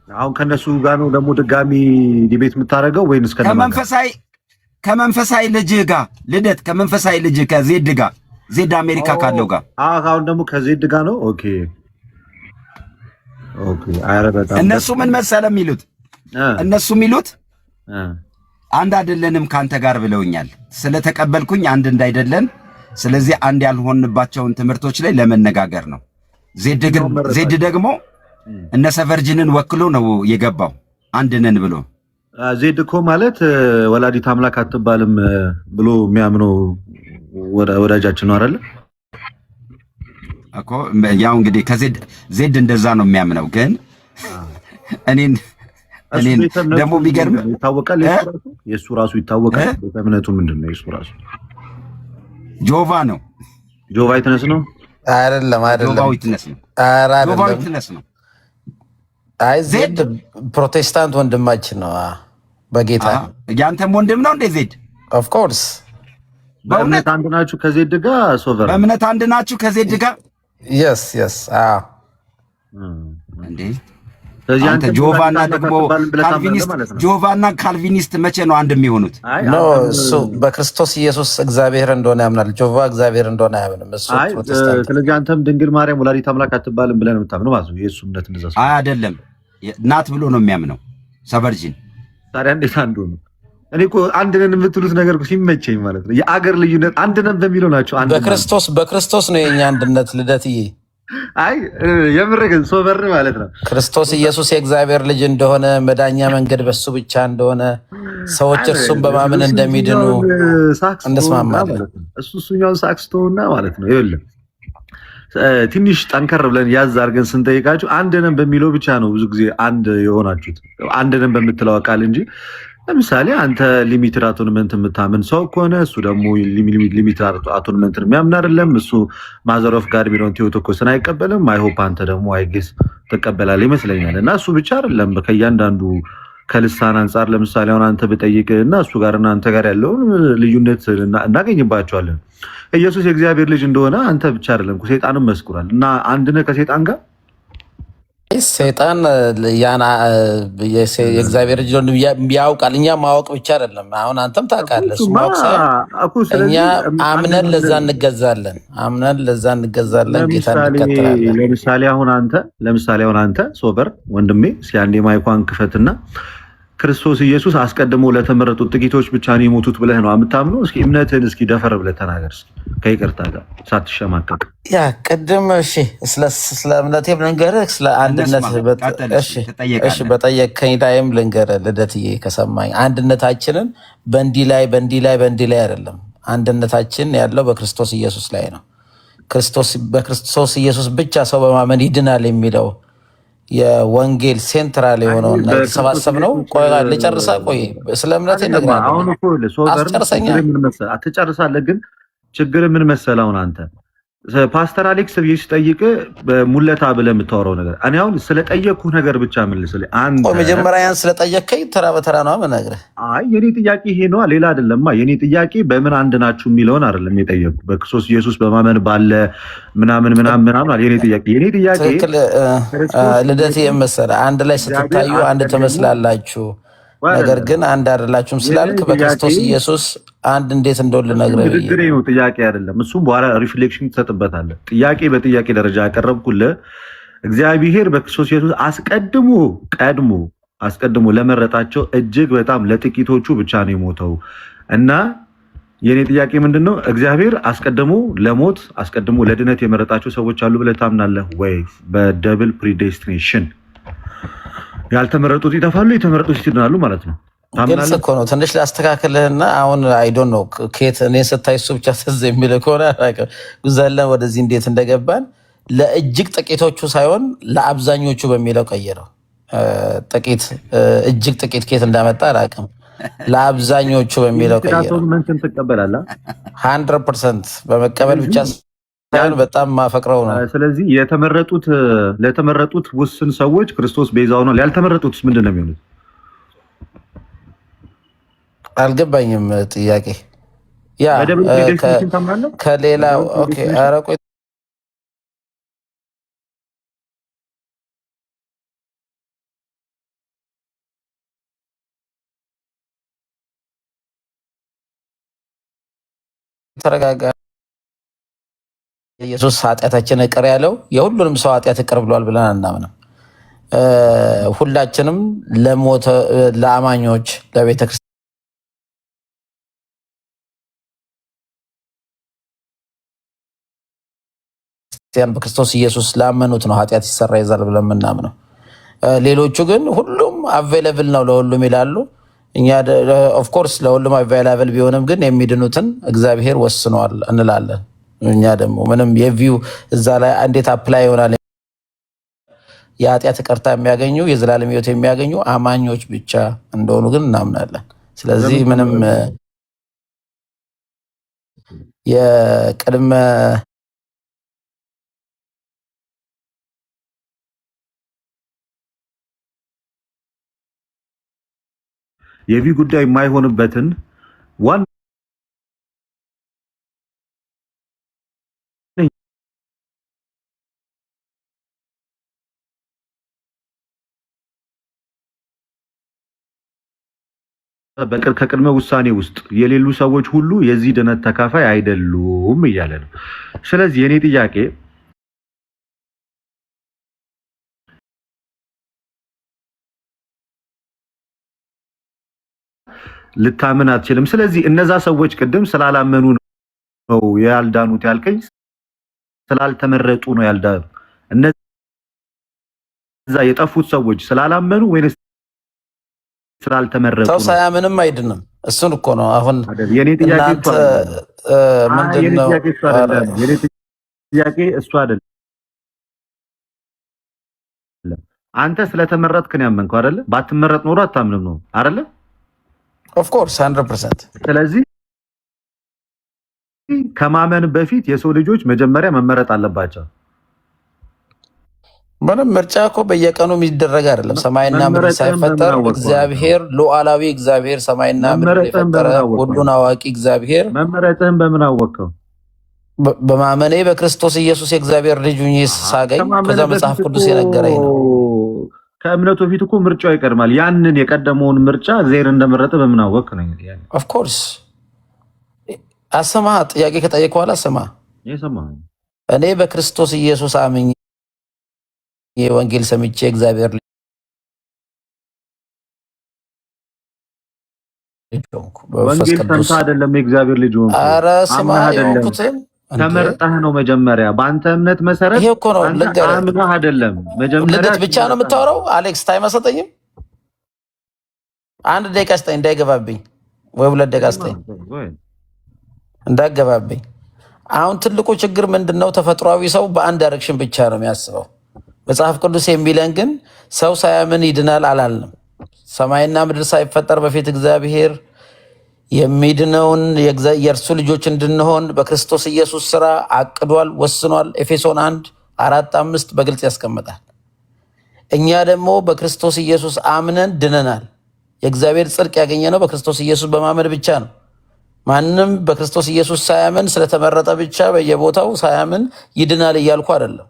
አሁን ከነሱ ጋር ነው ደግሞ ድጋሚ ዲቤት የምታደርገው ወይንስ ከነማን ጋር? ከመንፈሳዊ ልጅህ ጋር ልደት፣ ከመንፈሳዊ ልጅህ ከዜድ ጋር ዜድ አሜሪካ ካለው ጋር። አሁን ደግሞ ከዜድ ጋር ነው። ኦኬ ኦኬ። አረ በጣም እነሱ ምን መሰለህ የሚሉት እነሱ የሚሉት አንድ አይደለንም ካንተ ጋር ብለውኛል። ስለተቀበልኩኝ አንድ እንዳይደለን፣ ስለዚህ አንድ ያልሆንባቸውን ትምህርቶች ላይ ለመነጋገር ነው። ዜድ ደግሞ እነ ሰቨርጅንን ወክሎ ነው የገባው አንድ ነን ብሎ። ዜድ እኮ ማለት ወላዲት አምላክ አትባልም ብሎ የሚያምነው ወዳጃችን ነው አይደል እኮ። ያው እንግዲህ ዜድ እንደዛ ነው የሚያምነው። ግን እኔን ደግሞ ቢገርም ይታወቃል። የሱ ራሱ ይታወቃል። እምነቱ ምንድነው? የሱ ራሱ ጆቫ ነው። ጆቫ ዊትነስ ነው አይደለም? ጆቫ ዊትነስ ነው። ጆቫ ዊትነስ ነው። አይ ዜድ ፕሮቴስታንት ወንድማችን ነው በጌታ። ያንተም ወንድም ነው እንዴ ዜድ? ኦፍ ኮርስ። በእምነት አንድ ናችሁ ከዜድ ጋር? ሶቨር በእምነት አንድ ናችሁ ከዜድ ጋር? የስ የስ። አዎ እንዴ አንተ ጆቫና ደግሞ ካልቪኒስት፣ ጆቫና ካልቪኒስት መቼ ነው አንድ የሚሆኑት? ኖ እሱ በክርስቶስ ኢየሱስ እግዚአብሔር እንደሆነ ያምናል። ጆቫ እግዚአብሔር እንደሆነ አያምንም እሱ ፕሮቴስታንት። ስለዚህ አንተም ድንግል ማርያም ወላዲት አምላክ አትባልም ብለህ ነው የምታምነው ማለት ነው? የእሱ እምነት እንደዛ አይደለም፣ ናት ብሎ ነው የሚያምነው ሰቨርጂን። ታዲያ እንዴት አንዱ ነው? እኔ እኮ አንድ ነን የምትሉት ነገር ሲመቸኝ ማለት ነው። የአገር ልዩነት አንድ ነን በሚለው ናቸው። በክርስቶስ ነው የኛ አንድነት ልደትዬ። አይ የምር ግን ሶበር ማለት ነው። ክርስቶስ ኢየሱስ የእግዚአብሔር ልጅ እንደሆነ መዳኛ መንገድ በሱ ብቻ እንደሆነ ሰዎች እርሱን በማመን እንደሚድኑ እንስማማለን። እሱኛውን ሳክስቶና ማለት ነው። ይኸውልህ ትንሽ ጠንከር ብለን ያዝ አድርገን ስንጠይቃችሁ አንድ ነን በሚለው ብቻ ነው ብዙ ጊዜ አንድ የሆናችሁት፣ አንድ ነን በምትለው ቃል እንጂ ለምሳሌ አንተ ሊሚትድ አቶንመንት የምታምን ሰው ከሆነ እሱ ደግሞ ሊሚትድ አቶንመንትን የሚያምን አይደለም። እሱ ማዘር ኦፍ ጋድ ቢሆን ቴዎቶኮስን አይቀበልም። አይሆፕ አንተ ደግሞ አይጌስ ትቀበላለህ ይመስለኛል። እና እሱ ብቻ አይደለም ከእያንዳንዱ ከልሳን አንጻር ለምሳሌ አሁን አንተ ብጠይቅ እና እሱ ጋር እና አንተ ጋር ያለውን ልዩነት እናገኝባቸዋለን። ኢየሱስ የእግዚአብሔር ልጅ እንደሆነ አንተ ብቻ አይደለም ሰይጣንም መስክሯል። እና አንድ ነህ ከሰይጣን ጋር። ሰይጣን የእግዚአብሔር ልጅ ያውቃል። እኛ ማወቅ ብቻ አይደለም። አሁን አንተም ታውቃለህ፣ እኛ አምነን ለዛ እንገዛለን። ጌታ እንከተላለን። ለምሳሌ አሁን አንተ ሶበር ወንድሜ ሲያንዴ ማይኳን ክፈትና ክርስቶስ ኢየሱስ አስቀድሞ ለተመረጡት ጥቂቶች ብቻ ነው የሞቱት ብለህ ነው የምታምነው? እስኪ እምነትህን እስኪ ደፈር ብለህ ተናገር፣ ከይቅርታ ጋር ሳትሸማቀቅ። ያ ቅድም ስለ እምነቴ ልንገርህ፣ ስለ አንድነት በጠየቅከኝ ላይም ልንገርህ ልደትዬ ከሰማኝ። አንድነታችንን በእንዲህ ላይ አይደለም። አንድነታችን ያለው በክርስቶስ ኢየሱስ ላይ ነው። በክርስቶስ ኢየሱስ ብቻ ሰው በማመን ይድናል የሚለው የወንጌል ሴንትራል የሆነውን የተሰባሰብ ነው። ልጨርሳ ቆይ ስለ እምነት አስጨርሰኛ አትጨርሳለህ። ግን ችግር ምን መሰለህ? አሁን አንተ ፓስተር አሌክስ ብዬ ሲጠይቅ ሙለታ ብለህ የምታወራው ነገር እኔ አሁን ስለጠየቅኩህ ነገር ብቻ መልስልኝ። መጀመሪያ ያን ስለጠየቅከኝ ተራ በተራ ነው የምነግርህ። አይ የኔ ጥያቄ ይሄ ነዋ፣ ሌላ አይደለማ። የኔ ጥያቄ በምን አንድ ናችሁ የሚለውን አይደለም የጠየቅኩህ፣ በክርስቶስ ኢየሱስ በማመን ባለ ምናምን የኔ ጥያቄ ልደት የመሰለህ አንድ ላይ ስትታዩ አንድ ትመስላላችሁ፣ ነገር ግን አንድ አይደላችሁም ስላልክ በክርስቶስ ኢየሱስ አንድ እንዴት እንደሆነ ልነግርህ ነው። ጥያቄ አይደለም እሱም፣ በኋላ ሪፍሌክሽን ትሰጥበታለህ። ጥያቄ በጥያቄ ደረጃ ያቀረብኩልህ እግዚአብሔር በክርስቶስ ኢየሱስ አስቀድሞ ለመረጣቸው እጅግ በጣም ለጥቂቶቹ ብቻ ነው የሞተው እና የኔ ጥያቄ ምንድነው? እግዚአብሔር አስቀድሞ ለድነት የመረጣቸው ሰዎች አሉ ብለህ ታምናለህ ወይ? በደብል ፕሪዴስቲኔሽን ያልተመረጡት ይጠፋሉ፣ የተመረጡት ይድናሉ ማለት ነው። ግልጽ እኮ ነው። ትንሽ ላስተካክልህና አሁን አይዶን ነው ኬት እኔ ስታይ እሱ ብቻ ትዝ የሚል ከሆነ ጉዘለን ወደዚህ እንዴት እንደገባን ለእጅግ ጥቂቶቹ ሳይሆን ለአብዛኞቹ በሚለው ቀይረው። እጅግ ጥቂት ኬት እንዳመጣ አላውቅም። ለአብዛኞቹ በሚለው ቀይረው 100% በመቀበል ብቻ በጣም ማፈቅረው ነው። ስለዚህ ለተመረጡት ውስን ሰዎች ክርስቶስ ቤዛው ነው። ያልተመረጡትስ ምንድን ነው የሚሆኑት? አልገባኝም ጥያቄ። ያ ከሌላ ኦኬ ተረጋጋ። ኢየሱስ ኃጢአታችን ይቅር ያለው የሁሉንም ሰው ኃጢአት ይቅር ብሏል ብለን አናምንም። ሁላችንም ለሞተ ለአማኞች ለቤተክርስቲያን በክርስቶስ ኢየሱስ ላመኑት ነው ኃጢአት ይሰራ ይዛል ብለን የምናምነው። ሌሎቹ ግን ሁሉም አቬይለብል ነው ለሁሉም ይላሉ። እኛ ኦፍ ኮርስ ለሁሉም አቬይለብል ቢሆንም ግን የሚድኑትን እግዚአብሔር ወስኗል እንላለን። እኛ ደግሞ ምንም የቪው እዛ ላይ እንዴት አፕላይ ይሆናል? የኃጢአት ይቅርታ የሚያገኙ የዘላለም ሕይወት የሚያገኙ አማኞች ብቻ እንደሆኑ ግን እናምናለን። ስለዚህ ምንም የቅድመ የቪ ጉዳይ የማይሆንበትን ዋን ከቅድመ ውሳኔ ውስጥ የሌሉ ሰዎች ሁሉ የዚህ ድነት ተካፋይ አይደሉም እያለ ነው። ስለዚህ የኔ ጥያቄ ልታምን አትችልም። ስለዚህ እነዛ ሰዎች ቅድም ስላላመኑ ነው ያልዳኑት ያልከኝ፣ ስላልተመረጡ ነው ያልዳኑ። እነዛ የጠፉት ሰዎች ስላላመኑ ወይስ ስላልተመረጡ? ሰው ሳያምንም አይድንም። እሱን እኮ ነው አሁን የኔ ጥያቄ ምንድነው? የኔ ጥያቄ እሱ አይደለም። አንተ ስለተመረጥክ ነው ያመንከው አይደለ? ባትመረጥ ኖሮ አታምንም ነው አይደለ? ኦፍ ኮርስ 100%። ስለዚህ ከማመን በፊት የሰው ልጆች መጀመሪያ መመረጥ አለባቸው። ምንም ምርጫ እኮ በየቀኑ የሚደረግ አይደለም። ሰማይና ምድር ሳይፈጠር እግዚአብሔር ሉዓላዊ እግዚአብሔር ሰማይና ምድር የፈጠረ ሁሉን አዋቂ እግዚአብሔር መመረጥህን በምን አወቀው? በማመኔ በክርስቶስ ኢየሱስ የእግዚአብሔር ልጅ ሆኜ ሳገኝ ከዛ መጽሐፍ ቅዱስ የነገረኝ ነው። ከእምነቱ በፊት እኮ ምርጫው ይቀድማል። ያንን የቀደመውን ምርጫ እግዚአብሔር እንደመረጠ በምን አወቅ ነው እንግዲህ። ኦፍ ኮርስ አሰማ ጥያቄ ከጠየቅ በኋላ ስማ። እኔ በክርስቶስ ኢየሱስ አምኜ የወንጌል ሰምቼ እግዚአብሔር ልጅ ሆንኩ። ወንጌል ሰምተህ አይደለም የእግዚአብሔር ልጅ ሆንኩ። ኧረ ስማ የሆንኩትን ተመርጠህ ነው መጀመሪያ በአንተ እምነት መሰረት። ይሄ እኮ ነው አምነህ አይደለም መጀመሪያ። ልደት ብቻ ነው የምታወራው አሌክስ። ታይም አሰጠኝም። 1 ደቂቃ ስጠኝ እንዳይገባብኝ፣ ወይ 2 ደቂቃ ስጠኝ እንዳይገባብኝ። አሁን ትልቁ ችግር ምንድነው? ተፈጥሯዊ ሰው በአንድ ዳይሬክሽን ብቻ ነው የሚያስበው። መጽሐፍ ቅዱስ የሚለን ግን ሰው ሳያምን ይድናል አላልንም። ሰማይና ምድር ሳይፈጠር በፊት እግዚአብሔር የሚድነውን የእርሱ ልጆች እንድንሆን በክርስቶስ ኢየሱስ ስራ አቅዷል፣ ወስኗል። ኤፌሶን 1:4-5 በግልጽ ያስቀምጣል። እኛ ደግሞ በክርስቶስ ኢየሱስ አምነን ድነናል። የእግዚአብሔር ጽድቅ ያገኘነው በክርስቶስ ኢየሱስ በማመን ብቻ ነው። ማንም በክርስቶስ ኢየሱስ ሳያምን ስለተመረጠ ብቻ በየቦታው ሳያምን ይድናል እያልኩ አይደለም።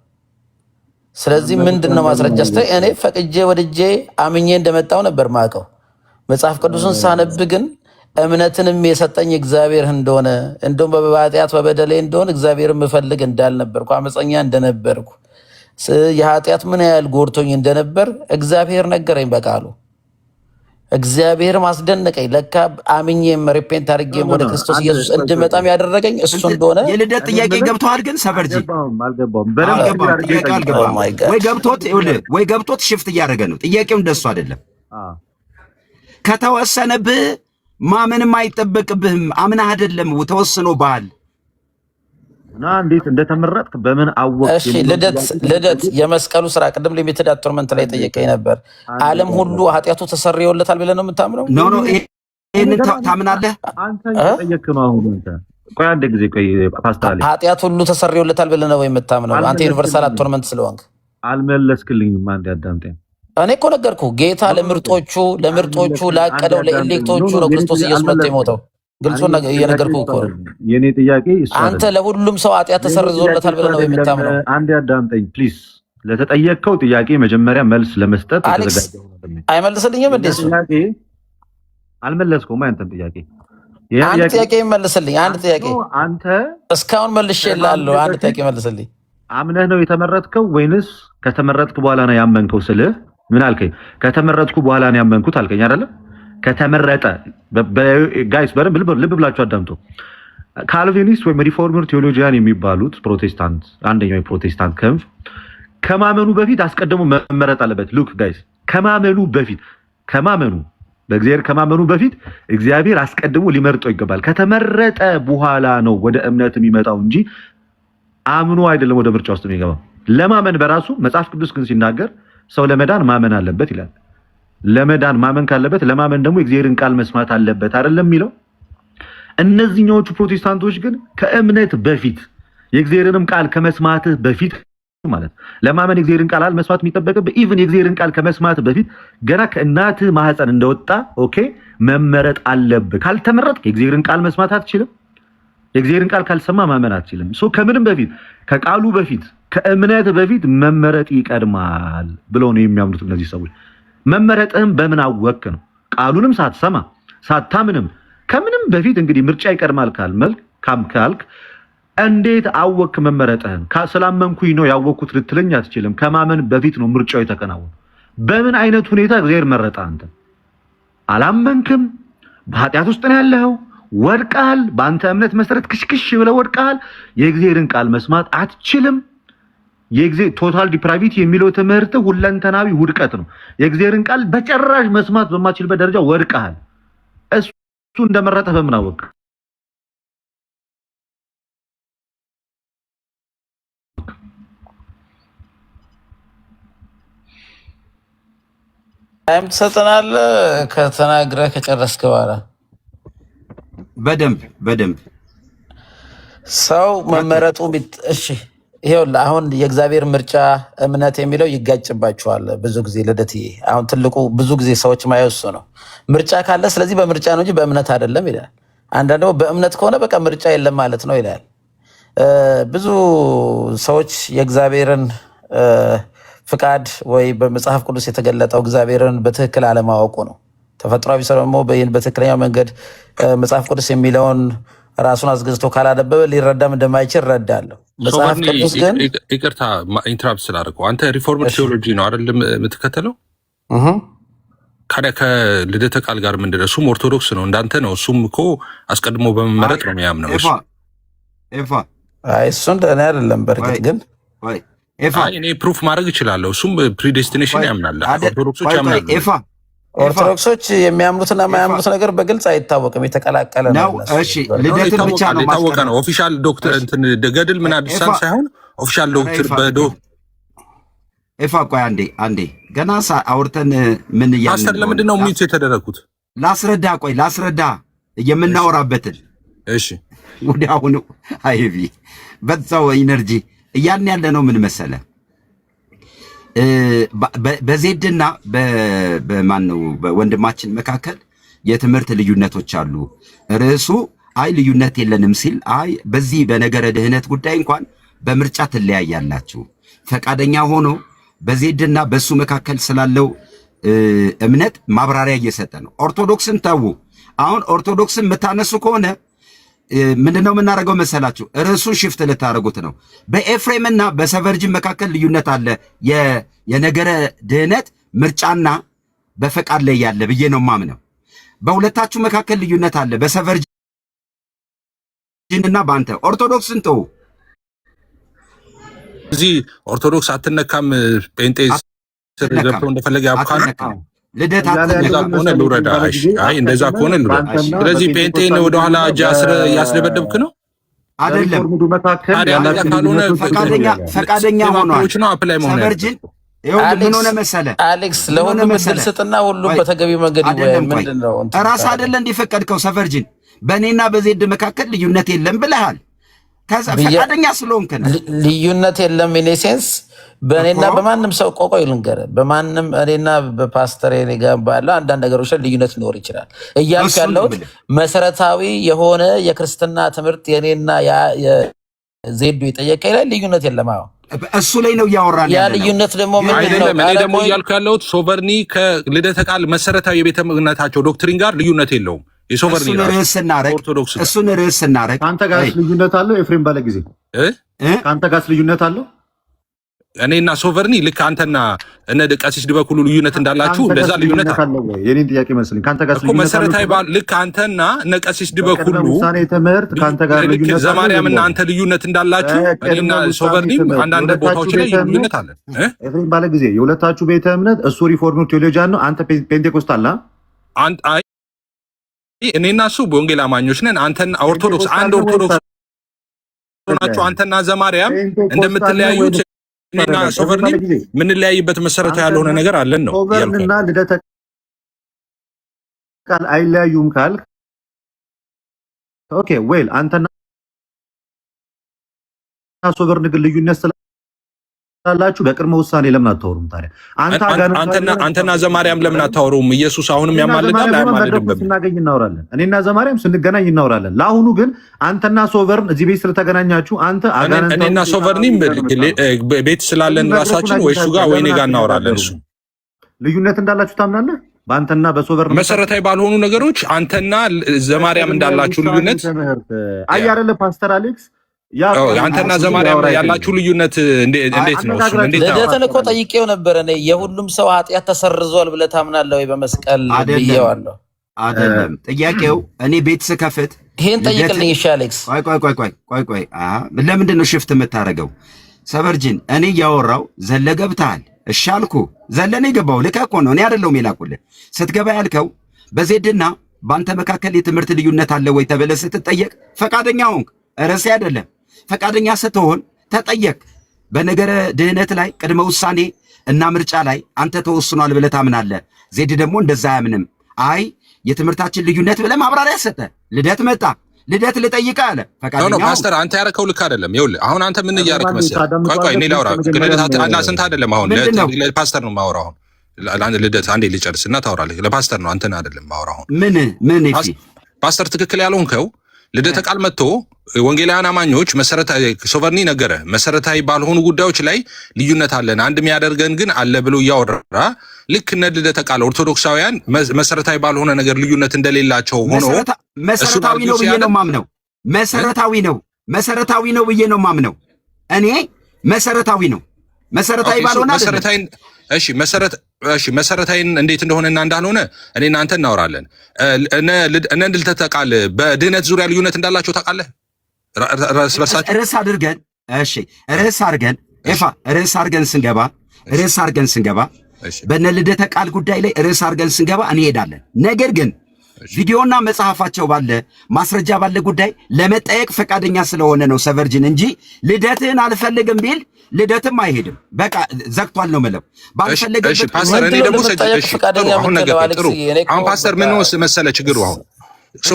ስለዚህ ምንድነው ማስረጃ? እኔ ፈቅጄ ወድጄ አምኜ እንደመጣው ነበር ማቀው። መጽሐፍ ቅዱስን ሳነብ ግን እምነትንም የሰጠኝ እግዚአብሔር እንደሆነ እንደውም በኃጢአት በበደሌ እንደሆነ እግዚአብሔር ምፈልግ እንዳልነበርኩ አመፀኛ እንደነበርኩ የኃጢአት ምን ያህል ጎርቶኝ እንደነበር እግዚአብሔር ነገረኝ በቃሉ። እግዚአብሔር ማስደነቀኝ። ለካ አምኜም ሪፔንት አድርጌም ወደ ክርስቶስ ኢየሱስ እንድመጣም ያደረገኝ እሱ እንደሆነ። የልደት ጥያቄ ገብቶሃል ግን ሰበርጂ ወይ ገብቶት ሽፍት እያደረገ ነው። ጥያቄው እንደሱ አይደለም። ከተወሰነብህ ማመንም አይጠበቅብህም። አምነህ አይደለም ተወስኖብሃል። እና እንዴት እንደተመረጥክ በምን አወቅ? እሺ ልደት የመስቀሉ ስራ ቅድም ሊሚትድ አቶርመንት ላይ ጠየቀኝ ነበር። ዓለም ሁሉ ኃጢአቱ ተሰርዮለታል ብለህ ነው የምታምነው? ኖ ይሄንን ታምናለህ አንተ? እየጠየቅክ ነው አሁን አንተ። ቆይ አንድ ጊዜ ቆይ ፓስተር፣ ኃጢአት ሁሉ ተሰርዮለታል ብለህ ነው የምታምነው? አንተ ዩኒቨርሳል አቶርመንት ስለሆንክ አልመለስክልኝም። አንድ አዳምጠኝ። እኔ እኮ ነገርኩ። ጌታ ለምርጦቹ ላቀደው ለኤሌክቶቹ ነው ክርስቶስ ኢየሱስ መጥቶ የሞተው። ግልጹን እየነገርኩ እኮ ነው። የኔ ጥያቄ እሱ አንተ ለሁሉም ሰው ኃጢአት ተሰርዞለታል ብለህ ነው የምታምነው? አንድ አዳምጠኝ ፕሊዝ። ለተጠየቅከው ጥያቄ መጀመሪያ መልስ ለመስጠት ተዘጋጀው። አይመልስልኝም እንዴ? እሱ አልመለስከውም። አንተም ጥያቄ አንድ ጥያቄ መልስልኝ። አንድ ጥያቄ አንተ እስካሁን መልሼልሃለሁ። አንድ ጥያቄ መልስልኝ። አምነህ ነው የተመረጥከው ወይንስ ከተመረጥክ በኋላ ነው ያመንከው? ስልህ ምን አልከኝ? ከተመረጥኩ በኋላ ነው ያመንኩት አልከኝ አይደለም? ከተመረጠ ጋይስ በደንብ ልብ ብላችሁ አዳምጡ። ካልቪኒስት ወይም ሪፎርመር ቴዎሎጂያን የሚባሉት ፕሮቴስታንት፣ አንደኛው የፕሮቴስታንት ክንፍ ከማመኑ በፊት አስቀድሞ መመረጥ አለበት። ሉክ ጋይስ፣ ከማመኑ በእግዚአብሔር ከማመኑ በፊት እግዚአብሔር አስቀድሞ ሊመርጠው ይገባል። ከተመረጠ በኋላ ነው ወደ እምነት የሚመጣው እንጂ አምኖ አይደለም ወደ ምርጫ ውስጥ የሚገባው። ለማመን በራሱ መጽሐፍ ቅዱስ ግን ሲናገር ሰው ለመዳን ማመን አለበት ይላል። ለመዳን ማመን ካለበት ለማመን ደግሞ የእግዚአብሔርን ቃል መስማት አለበት አይደለም የሚለው። እነዚህኞቹ ፕሮቴስታንቶች ግን ከእምነት በፊት የእግዚአብሔርንም ቃል ከመስማትህ በፊት ማለት ለማመን የእግዚአብሔርን ቃል መስማት የሚጠበቅብህ ኢቭን የእግዚአብሔርን ቃል ከመስማት በፊት ገና ከእናትህ ማህፀን እንደወጣ ኦኬ መመረጥ አለብህ። ካልተመረጥክ የእግዚአብሔርን ቃል መስማት አትችልም። የእግዚአብሔርን ቃል ካልሰማ ማመን አትችልም። ሶ ከምንም በፊት ከቃሉ በፊት ከእምነት በፊት መመረጥ ይቀድማል ብለው ነው የሚያምኑት እነዚህ ሰዎች። መመረጥህም በምን አወቅ ነው? ቃሉንም ሳትሰማ ሳታምንም ከምንም በፊት እንግዲህ ምርጫ ይቀድማል ካልክ እንዴት አወቅ መመረጥህን? ስላመንኩኝ ነው ያወቅኩት ልትለኝ አትችልም። ከማመን በፊት ነው ምርጫው የተከናወነው። በምን አይነት ሁኔታ እግዚአብሔር መረጠ? አንተ አላመንክም፣ በኃጢአት ውስጥ ነው ያለኸው፣ ወድቀሃል። በአንተ እምነት መሰረት ክሽክሽ ብለህ ወድቀሃል። የእግዚአብሔርን ቃል መስማት አትችልም። ቶታል ዲፕራቪቲ የሚለው ትምህርት ሁለንተናዊ ውድቀት ነው። የእግዚአብሔርን ቃል በጨራሽ መስማት በማችልበት ደረጃ ወድቀሃል። እሱ እንደመረጠህ በምን አወቅ? ታይም ትሰጠናለህ ከተናግረህ ከጨረስክ በኋላ በደንብ ሰው መመረጡ እሺ ይሄውልህ አሁን የእግዚአብሔር ምርጫ እምነት የሚለው ይጋጭባቸዋል ብዙ ጊዜ ልደትዬ። አሁን ትልቁ ብዙ ጊዜ ሰዎች ማየሱ ነው ምርጫ ካለ ስለዚህ በምርጫ ነው እንጂ በእምነት አይደለም ይላል። አንዳንድ ደግሞ በእምነት ከሆነ በቃ ምርጫ የለም ማለት ነው ይላል። ብዙ ሰዎች የእግዚአብሔርን ፍቃድ ወይ በመጽሐፍ ቅዱስ የተገለጠው እግዚአብሔርን በትክክል አለማወቁ ነው። ተፈጥሯዊ ሰው ደግሞ በትክክለኛው መንገድ መጽሐፍ ቅዱስ የሚለውን ራሱን አስገዝቶ ካላነበበ ሊረዳም እንደማይችል እረዳለሁ። መጽሐፍ ቅዱስ ግን ይቅርታ ኢንትራፕት ስላደረገው አንተ ሪፎርምድ ቴዎሎጂ ነው አይደለም የምትከተለው? ካዲያ ከልደተ ቃል ጋር ምንድን ነው? እሱም ኦርቶዶክስ ነው እንዳንተ ነው። እሱም እኮ አስቀድሞ በመመረጥ ነው የሚያምነው። እሱ እንደኔ አይደለም። በእርግጥ ግን እኔ ፕሩፍ ማድረግ እችላለሁ። እሱም ፕሪዴስቲኔሽን ያምናል። ኦርቶዶክሶች ያምናሉ። ኦርቶዶክሶች የሚያምኑትና የማያምኑት ነገር በግልጽ አይታወቅም። የተቀላቀለ ነው። እሺ ልደትን ብቻ ነው የታወቀ ነው። ኦፊሻል ዶክተር እንትን ገድል ምን አዲሳን ሳይሆን ኦፊሻል ዶክተር በዶ ቆይ አንዴ ገና አውርተን ምን እያልን ፓስተር ለምንድን ነው ሚት የተደረጉት? ላስረዳ የምናወራበትን። እሺ ወዲያውኑ አይቪ በዛው ኢነርጂ እያን ያለ ነው። ምን መሰለ በዜድና በማን ነው በወንድማችን መካከል የትምህርት ልዩነቶች አሉ። ርዕሱ አይ ልዩነት የለንም ሲል አይ በዚህ በነገረ ድህነት ጉዳይ እንኳን በምርጫ ትለያያላችሁ ፈቃደኛ ሆኖ በዜድና በሱ መካከል ስላለው እምነት ማብራሪያ እየሰጠ ነው። ኦርቶዶክስን ተው። አሁን ኦርቶዶክስን የምታነሱ ከሆነ ምንድነው የምናደርገው መሰላችሁ? ርዕሱን ሽፍት ልታደርጉት ነው። በኤፍሬምና በሰቨርጅን መካከል ልዩነት አለ። የነገረ ድህነት ምርጫና በፈቃድ ላይ ያለ ብዬ ነው ማምነው። በሁለታችሁ መካከል ልዩነት አለ፣ በሰቨርጅንና በአንተ። ኦርቶዶክስን ተው። እዚህ ኦርቶዶክስ አትነካም። ጴንጤ ስር ገብቶ እንደፈለገ ያብካል። ልደት ከሆነ ልውረዳ። አይ እንደዛ ከሆነ ልውረዳ። ስለዚህ ጴንጤን ወደኋላ እያስደበደብክ ነው አይደለም። ፈቃደኛ ሆኗል ነው አፕላይ መሆን ሰቨርጅን። ምን ሆነ መሰለ አሌክስ፣ ለሁሉም ምስል ስጥና ሁሉም በተገቢ መንገድ ምንድነው ራስ አይደለ እንዲፈቀድከው ሰቨርጅን በእኔና በዜድ መካከል ልዩነት የለም ብለሃል። ከዛ ፈቃደኛ ስለሆንክ ነው። ልዩነት የለም ኢን ሴንስ በእኔና በማንም ሰው ቆቆይ ልንገር፣ በማንም እኔና በፓስተር እኔ ጋር ባለው አንዳንድ ነገሮች ላይ ልዩነት ሊኖር ይችላል እያልኩ ያለሁት መሰረታዊ የሆነ የክርስትና ትምህርት የኔና ዜዱ የጠየቀኝ ላይ ልዩነት የለም። አዎ እሱ ላይ ነው እያወራን ያ ልዩነት ደግሞ ምንድነው? እኔ ደግሞ እያልኩ ያለሁት ሶቨርኒ ከልደተ ቃል መሰረታዊ የቤተ እምነታቸው ዶክትሪን ጋር ልዩነት የለውም። የሶቨርኒ እሱን ርዕስ ስናረግ ከአንተ ጋር ልዩነት አለው? ኤፍሬም ባለ ጊዜ ከአንተ ጋር ልዩነት አለው? እኔና ሶቨርኒ ልክ አንተና እነ ቀሲስ ድበኩሉ ልዩነት እንዳላችሁ እንደዛ ልዩነት አለው። የኔን ጥያቄ መስልኝ። ካንተ ጋር ልዩነት መሰረታዊ ልክ አንተና እነ ቀሲስ ድበኩሉ ውሳኔ ትምህርት ካንተ ጋር ልዩነት አለው። ዘማርያምና አንተ ልዩነት እንዳላችሁ እኔና ሶቨርኒ አንዳንድ ቦታዎች ላይ ልዩነት አለ። ኤፍሬም ባለ ጊዜ የሁለታችሁ ቤተ እምነት እሱ ሪፎርም ቴዎሎጂያን ነው፣ አንተ ፔንቴኮስታል። እኔና እሱ በወንጌል አማኞች ነን። አንተና ኦርቶዶክስ አንድ ኦርቶዶክስ ናችሁ። አንተና ዘማርያም እንደምትለያዩት እኔና ሶቨርኒ ምንለያይበት መሰረታዊ ያልሆነ ነገር አለን ነው። ሶቨርንና ልደተ ቃል አይለያዩም ካልክ ኦኬ ዌል አንተና ሶቨርን ግን ልዩነት ስላላችሁ በቅድመ ውሳኔ ለምን አታወሩም ታዲያ? አንተና ዘማርያም ለምን አታወሩም? ኢየሱስ አሁንም ያማልዳል አይማልድም? ስናገኝ እናወራለን። እኔና ዘማርያም ስንገናኝ እናወራለን። ለአሁኑ ግን አንተና ሶቨርን እዚህ ቤት ስለተገናኛችሁ አንተ እኔና ሶቨርኒም ቤት ስላለን ራሳችን ወይ እሱ ጋር ወይ እኔ ጋር እናወራለን። እሱ ልዩነት እንዳላችሁ ታምናለህ? በአንተና በሶቨርን መሰረታዊ ባልሆኑ ነገሮች አንተና ዘማርያም እንዳላችሁ ልዩነት አያረለ ፓስተር አሌክስ አንተና ዘማርያም ያላችሁ ልዩነት እንዴት ነው? ልደትን እኮ ጠይቄው ነበር። እኔ የሁሉም ሰው ኃጢአት ተሰርዟል ብለህ ታምናለህ ወይ በመስቀል ብዬዋለሁ። አይደለም ጥያቄው። እኔ ቤት ስከፍት ይሄን ጠይቅልኝ። እሺ አሌክስ፣ ቆይ ለምንድን ነው ሽፍት የምታደርገው? ሰበርጅን እኔ እያወራው ዘለ ገብተሃል። እሺ አልኩ። ዘለኔ ገባው። ልክ እኮ ነው። እኔ አይደለሁም የላኩልህ። ስትገባ ያልከው በዜድና በአንተ መካከል የትምህርት ልዩነት አለ ወይ ተብለህ ስትጠየቅ ፈቃደኛ ሆንክ። ርዕሴ አይደለም። ፈቃደኛ ስትሆን ተጠየቅ። በነገረ ድህነት ላይ ቅድመ ውሳኔ እና ምርጫ ላይ አንተ ተወስኗል ብለህ ታምናለህ። ዜድ ደግሞ እንደዛ አያምንም። አይ የትምህርታችን ልዩነት ብለህ ማብራሪያ ሰጠ። ልደት መጣ። ልደት ልጠይቅህ አለ። ፈቃደኛ ነው። ፓስተር አንተ ያረከው ልክ አይደለም። ይኸውልህ አሁን አንተ ምን እያደረክ መሰለህ? ቆይ እኔ ላውራ። ልደት አላስንት አይደለም። አሁን ለፓስተር ነው የማወራው። አሁን ልደት አንዴ ልጨርስና ታወራለህ። ለፓስተር ነው አንተን አይደለም የማወራው። ምን ፓስተር ትክክል ያልሆንከው ልደተ ቃል መጥቶ ወንጌላውያን አማኞች መሰረታዊ ሶቨርኒ ነገረ መሰረታዊ ባልሆኑ ጉዳዮች ላይ ልዩነት አለን፣ አንድ የሚያደርገን ግን አለ ብሎ እያወራ ልክ እነ ልደተ ቃል ኦርቶዶክሳውያን መሰረታዊ ባልሆነ ነገር ልዩነት እንደሌላቸው ሆኖ መሰረታዊ ነው ብዬ ነው ማምነው። መሰረታዊ ነው ብዬ ነው ማምነው። እኔ መሰረታዊ ነው። መሰረታዊ ባልሆነ መሰረታዊን እንዴት እንደሆነና እንዳልሆነ እኔና አንተ እናወራለን። እነ ልደተ ቃል በድህነት ዙሪያ ልዩነት እንዳላቸው ታውቃለህ? ርዕስ አድርገን ስንገባ በነ ልደተ ቃል ጉዳይ ላይ ርዕስ አድርገን ስንገባ እንሄዳለን። ነገር ግን ቪዲዮና መጽሐፋቸው ባለ ማስረጃ ባለ ጉዳይ ለመጠየቅ ፈቃደኛ ስለሆነ ነው ሰቨርጅን እንጂ ልደትህን አልፈልግም ቢል ልደትም አይሄድም። በቃ ዘግቷል ነው የምለው። ባልፈለገበት ፓስተር እኔ ደግሞ አሁን ነገር ጥሩ። አሁን ፓስተር ምን መሰለ ችግሩ አሁን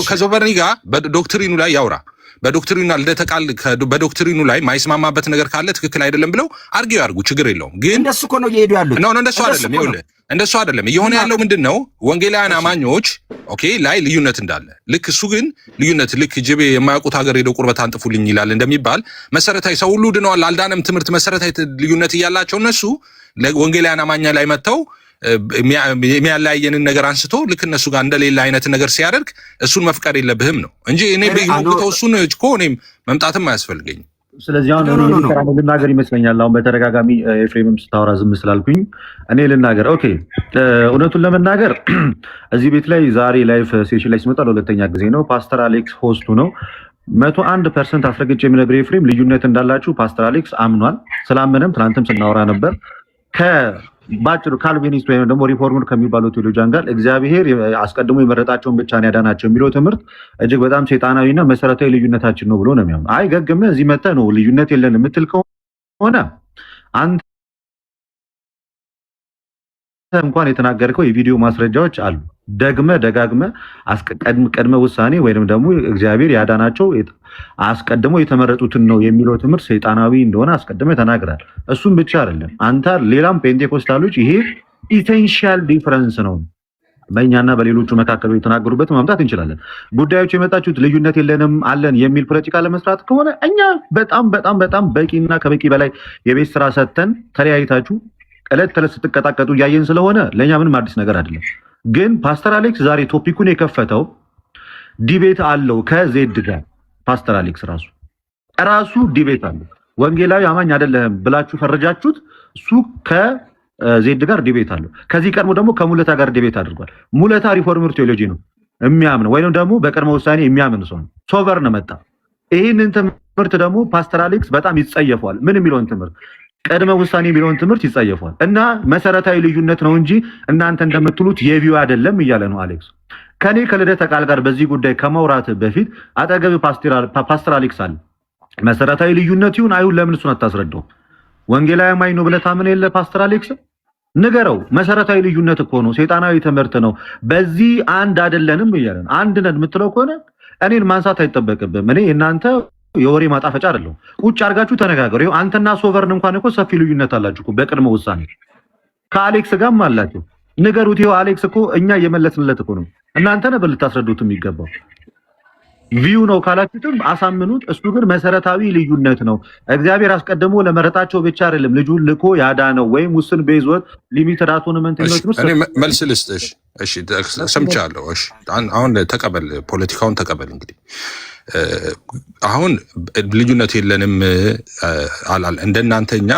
ከሶቨርኒ ጋር በዶክትሪኑ ላይ ያውራ። በዶክትሪኑ ልደተ ቃል በዶክትሪኑ ላይ ማይስማማበት ነገር ካለ ትክክል አይደለም ብለው አርጊው ያርጉ፣ ችግር የለውም። ግን እንደሱ እኮ ነው እየሄዱ ያሉት። ነው እንደሱ አይደለም። ይኸውልህ እንደሱ አይደለም እየሆነ ያለው ምንድነው? ወንጌላውያን አማኞች ኦኬ ላይ ልዩነት እንዳለ ልክ እሱ ግን ልዩነት ልክ ጅቤ የማያውቁት ሀገር ሄደው ቁርበት አንጥፉልኝ ይላል እንደሚባል መሰረታዊ ሰው ሁሉ ድነዋል አልዳነም ትምህርት መሰረታዊ ልዩነት እያላቸው እነሱ ወንጌላውያን አማኛ ላይ መጥተው የሚያለያየንን ነገር አንስቶ ልክ እነሱ ጋር እንደሌላ አይነት ነገር ሲያደርግ እሱን መፍቀድ የለብህም ነው እንጂ እኔ ቢሞክተው እሱን እኮ እኔም መምጣትም አያስፈልገኝም። ስለዚህ አሁን ልናገር ይመስለኛል። አሁን በተደጋጋሚ ኤፍሬምም ስታወራ ዝም ስላልኩኝ እኔ ልናገር። ኦኬ እውነቱን ለመናገር እዚህ ቤት ላይ ዛሬ ላይፍ ሴሽን ላይ ሲመጣ ለሁለተኛ ጊዜ ነው። ፓስተር አሌክስ ሆስቱ ነው። 101% አስረግጬ የሚነግር ኤፍሬም ልዩነት እንዳላችሁ ፓስተር አሌክስ አምኗል። ስላመነም ትናንትም ስናወራ ነበር ባጭሩ ካልቪኒስት ወይም ደግሞ ሪፎርመር ከሚባለው ቴዎሎጂያን ጋር እግዚአብሔር አስቀድሞ የመረጣቸውን ብቻ ነው ያዳናቸው የሚለው ትምህርት እጅግ በጣም ሰይጣናዊና መሰረታዊ ልዩነታችን ነው ብሎ ነው የሚያምኑ። አይ ገግመህ እዚህ መተህ ነው ልዩነት የለን የምትል ከሆነ አንተ እንኳን የተናገርከው የቪዲዮ ማስረጃዎች አሉ። ደጋግመህ ቅድመ ውሳኔ ወይንም ደግሞ እግዚአብሔር ያዳናቸው አስቀድሞ የተመረጡትን ነው የሚለው ትምህርት ሰይጣናዊ እንደሆነ አስቀድመህ ተናግራል። እሱም ብቻ አይደለም አንተ ሌላም ፔንቴኮስታሎች ይሄ ኢሴንሻል ዲፈረንስ ነው በእኛና በሌሎቹ መካከል የተናገሩበት ማምጣት እንችላለን። ጉዳዮች የመጣችሁት ልዩነት የለንም አለን የሚል ፖለቲካ ለመስራት ከሆነ እኛ በጣም በቂና ከበቂ በላይ የቤት ስራ ሰጥተን ተለያይታችሁ ዕለት ተዕለት ስትቀጣቀጡ እያየን ስለሆነ ለእኛ ምንም አዲስ ነገር አይደለም። ግን ፓስተር አሌክስ ዛሬ ቶፒኩን የከፈተው ዲቤት አለው ከዜድ ጋር ፓስተር አሌክስ ራሱ ዲቤት አለው። ወንጌላዊ አማኝ አይደለም ብላችሁ ፈረጃችሁት። እሱ ከዜድ ጋር ዲቤት አለው። ከዚህ ቀድሞ ደግሞ ከሙለታ ጋር ዲቤት አድርጓል። ሙለታ ሪፎርመር ቴዎሎጂ ነው የሚያምን ወይንም ደግሞ በቅድመ ውሳኔ የሚያምን ሰው ነው። ሶቨርን መጣ። ይህንን ትምህርት ደግሞ ፓስተር አሌክስ በጣም ይጸየፈዋል። ምን የሚለውን ትምህርት ቅድመ ውሳኔ የሚለውን ትምህርት ይጸየፈዋል። እና መሰረታዊ ልዩነት ነው እንጂ እናንተ እንደምትሉት የቪው አይደለም እያለ ነው አሌክስ። ከኔ ከልደተ ቃል ጋር በዚህ ጉዳይ ከመውራት በፊት አጠገብ ፓስተር አሌክስ አለ። መሰረታዊ ልዩነት ይሁን አይሁን ለምን እሱን አታስረዳው? ወንጌላዊ አማኝ ነው ብለህ ታምን የለ ፓስተር አሌክስ ንገረው። መሰረታዊ ልዩነት እኮ ነው፣ ሰይጣናዊ ትምህርት ነው። በዚህ አንድ አይደለንም እያለ ነው። አንድ ነን የምትለው ከሆነ እኔን ማንሳት አይጠበቅብም። እኔ እናንተ የወሬ ማጣፈጫ አይደለም። ቁጭ አድርጋችሁ ተነጋገሩ። ይኸው አንተና ሶቨርን እንኳን እኮ ሰፊ ልዩነት አላችሁ እኮ በቅድመ ውሳኔ ከአሌክስ ጋርም አላችሁ። ንገሩት። ይኸው አሌክስ እኮ እኛ እየመለስንለት እኮ ነው። እናንተ ነበር ልታስረዱት የሚገባው። ቪው ነው ካላችሁትም አሳምኑት። እሱ ግን መሰረታዊ ልዩነት ነው። እግዚአብሔር አስቀድሞ ለመረጣቸው ብቻ አይደለም ልጁን ልኮ ያዳነው ወይም ውስን በይዞት ሊሚትድ አቶንመንት ነው። እኔ መልስ ልስጥሽ። እሺ ሰምቻለሁ። እሺ አሁን ተቀበል፣ ፖለቲካውን ተቀበል። እንግዲህ አሁን ልዩነት የለንም አላል እንደናንተኛ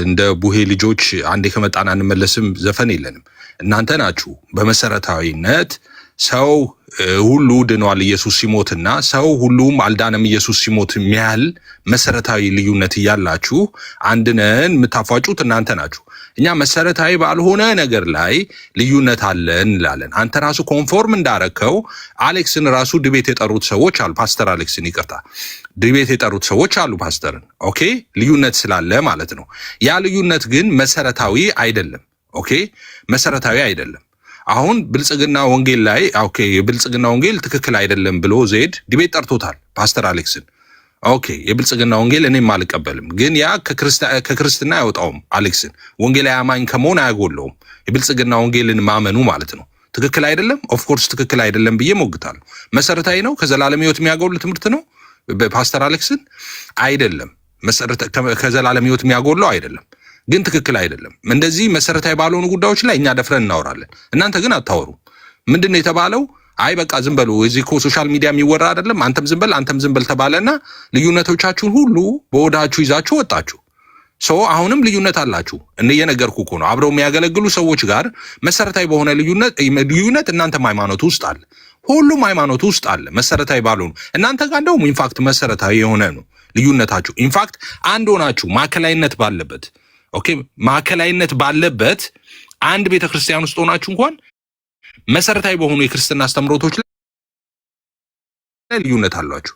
እንደ ቡሄ ልጆች አንዴ ከመጣን አንመለስም ዘፈን የለንም። እናንተ ናችሁ በመሰረታዊነት ሰው ሁሉ ድኗል ኢየሱስ ሲሞትና ሰው ሁሉም አልዳነም ኢየሱስ ሲሞት የሚያህል መሰረታዊ ልዩነት እያላችሁ አንድነን የምታፏጩት እናንተ ናችሁ። እኛ መሰረታዊ ባልሆነ ነገር ላይ ልዩነት አለ እንላለን። አንተ ራሱ ኮንፎርም እንዳረከው አሌክስን ራሱ ድቤት የጠሩት ሰዎች አሉ። ፓስተር አሌክስን ይቅርታ፣ ድቤት የጠሩት ሰዎች አሉ ፓስተርን። ኦኬ፣ ልዩነት ስላለ ማለት ነው። ያ ልዩነት ግን መሰረታዊ አይደለም። ኦኬ፣ መሰረታዊ አይደለም። አሁን ብልጽግና ወንጌል ላይ ኦኬ የብልጽግና ወንጌል ትክክል አይደለም ብሎ ዜድ ዲቤት ጠርቶታል ፓስተር አሌክስን። ኦኬ የብልጽግና ወንጌል እኔም አልቀበልም፣ ግን ያ ከክርስትና አያወጣውም። አሌክስን ወንጌላዊ አማኝ ከመሆን አያጎለውም። የብልጽግና ወንጌልን ማመኑ ማለት ነው። ትክክል አይደለም፣ ኦፍ ኮርስ ትክክል አይደለም ብዬ ሞግታለሁ። መሰረታዊ ነው፣ ከዘላለም ሕይወት የሚያጎል ትምህርት ነው። በፓስተር አሌክስን አይደለም፣ ከዘላለም ሕይወት የሚያጎለው አይደለም፣ ግን ትክክል አይደለም። እንደዚህ መሰረታዊ ባልሆኑ ጉዳዮች ላይ እኛ ደፍረን እናወራለን፣ እናንተ ግን አታወሩ። ምንድን ነው የተባለው? አይ በቃ ዝም በሉ፣ እዚህ እኮ ሶሻል ሚዲያ የሚወራ አይደለም፣ አንተም ዝም በል አንተም ዝም በል ተባለና ልዩነቶቻችሁን ሁሉ በወዳችሁ ይዛችሁ ወጣችሁ። አሁንም ልዩነት አላችሁ። እየነገርኩ እኮ ነው። አብረው የሚያገለግሉ ሰዎች ጋር መሰረታዊ በሆነ ልዩነት እናንተም ሃይማኖት ውስጥ አለ፣ ሁሉም ሃይማኖት ውስጥ አለ። መሰረታዊ ባልሆኑ እናንተ ጋር እንደውም ኢንፋክት መሰረታዊ የሆነ ነው ልዩነታችሁ። ኢንፋክት አንድ ሆናችሁ ማዕከላዊነት ባለበት ኦኬ ማዕከላዊነት ባለበት አንድ ቤተክርስቲያን ውስጥ ሆናችሁ እንኳን መሰረታዊ በሆኑ የክርስትና አስተምሮቶች ላይ ልዩነት አሏችሁ።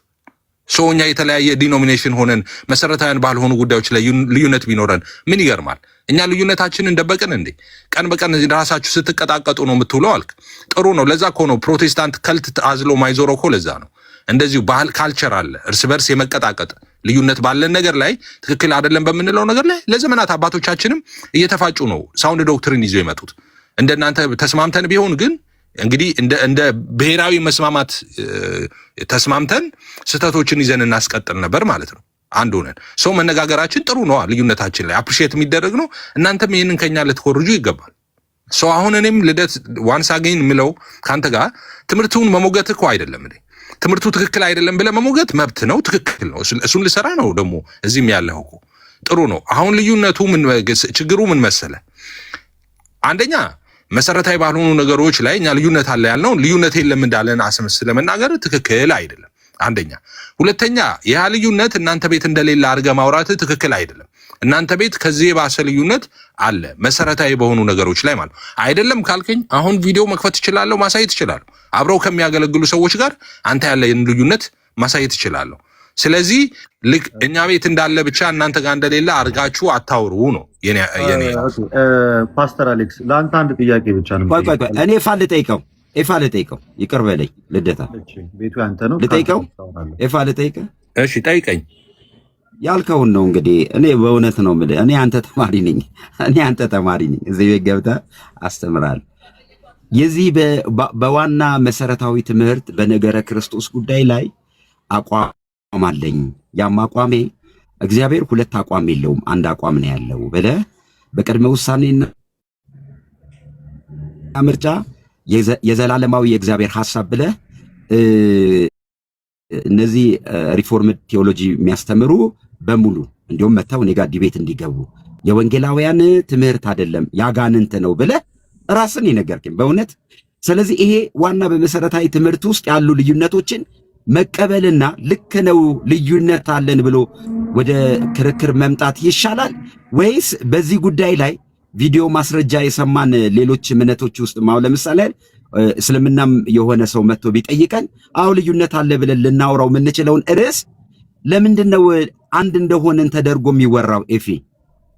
እኛ የተለያየ ዲኖሚኔሽን ሆነን መሰረታዊያን ባልሆኑ ጉዳዮች ላይ ልዩነት ቢኖረን ምን ይገርማል? እኛ ልዩነታችንን ደበቅን እንዴ? ቀን በቀን ራሳችሁ ስትቀጣቀጡ ነው የምትውለው አልክ። ጥሩ ነው። ለዛ እኮ ነው ፕሮቴስታንት ከልት አዝሎ ማይዞረው እኮ ለዛ ነው። እንደዚሁ ባህል ካልቸር አለ፣ እርስ በርስ የመቀጣቀጥ ልዩነት ባለን ነገር ላይ ትክክል አይደለም በምንለው ነገር ላይ ለዘመናት አባቶቻችንም እየተፋጩ ነው ሳውንድ ዶክትሪን ይዞ የመጡት። እንደናንተ ተስማምተን ቢሆን ግን እንግዲህ እንደ ብሔራዊ መስማማት ተስማምተን ስህተቶችን ይዘን እናስቀጥል ነበር ማለት ነው። አንድ ሆነን መነጋገራችን ጥሩ ነው፣ ልዩነታችን ላይ አፕሪሺየት የሚደረግ ነው። እናንተም ይህንን ከኛ ልትኮርጁ ይገባል። አሁን እኔም ልደት ዋንስ አገኝ የምለው ከአንተ ጋር ትምህርቱን መሞገት እኮ አይደለም። ትምህርቱ ትክክል አይደለም ብለህ መሞገት መብት ነው፣ ትክክል ነው። እሱን ልሰራ ነው ደግሞ እዚህም ያለው እኮ ጥሩ ነው። አሁን ልዩነቱ ችግሩ ምን መሰለ? አንደኛ መሰረታዊ ባልሆኑ ነገሮች ላይ እኛ ልዩነት አለ ያልነው ልዩነት የለም እንዳለን አስመስለ መናገር ትክክል አይደለም። አንደኛ። ሁለተኛ ያ ልዩነት እናንተ ቤት እንደሌለ አድርገህ ማውራት ትክክል አይደለም። እናንተ ቤት ከዚህ የባሰ ልዩነት አለ መሰረታዊ በሆኑ ነገሮች ላይ ማለት አይደለም ካልከኝ አሁን ቪዲዮ መክፈት እችላለሁ፣ ማሳየት እችላለሁ። አብረው ከሚያገለግሉ ሰዎች ጋር አንተ ያለህን ልዩነት ማሳየት እችላለሁ። ስለዚህ ልክ እኛ ቤት እንዳለ ብቻ እናንተ ጋር እንደሌለ አድርጋችሁ አታውሩ ነው የኔ ፓስተር አሌክስ ለአንተ አንድ ጥያቄ ብቻ ነው። እኔ ኤፋ ልጠይቀው፣ ይቅር በለኝ ልደታ፣ ቤቱ ያንተ ነው። ልጠይቀው፣ ኤፋ ልጠይቀው። እሺ ጠይቀኝ። ያልከውን ነው እንግዲህ። እኔ በእውነት ነው የምልህ፣ እኔ አንተ ተማሪ ነኝ። እዚህ ቤት ገብተህ አስተምራለሁ። የዚህ በዋና መሰረታዊ ትምህርት በነገረ ክርስቶስ ጉዳይ ላይ አቋም አለኝ። ያም አቋሜ እግዚአብሔር ሁለት አቋም የለውም አንድ አቋም ነው ያለው ብለህ በቅድመ ውሳኔና ምርጫ የዘላለማዊ የእግዚአብሔር ሐሳብ ብለህ እነዚህ ሪፎርምድ ቴዎሎጂ የሚያስተምሩ በሙሉ እንዲሁም መተው እኔ ጋር ዲቤት እንዲገቡ የወንጌላውያን ትምህርት አይደለም ያጋንንት ነው ብለህ ራስን የነገርከኝ በእውነት። ስለዚህ ይሄ ዋና በመሰረታዊ ትምህርት ውስጥ ያሉ ልዩነቶችን መቀበልና ልክ ነው ልዩነት አለን ብሎ ወደ ክርክር መምጣት ይሻላል ወይስ በዚህ ጉዳይ ላይ ቪዲዮ ማስረጃ የሰማን ሌሎች እምነቶች ውስጥ ለምሳሌ እስልምናም የሆነ ሰው መጥቶ ቢጠይቀን አው ልዩነት አለ ብለን ልናወራው የምንችለውን ርዕስ ለምንድን ነው አንድ እንደሆነን ተደርጎ የሚወራው? ኤፊ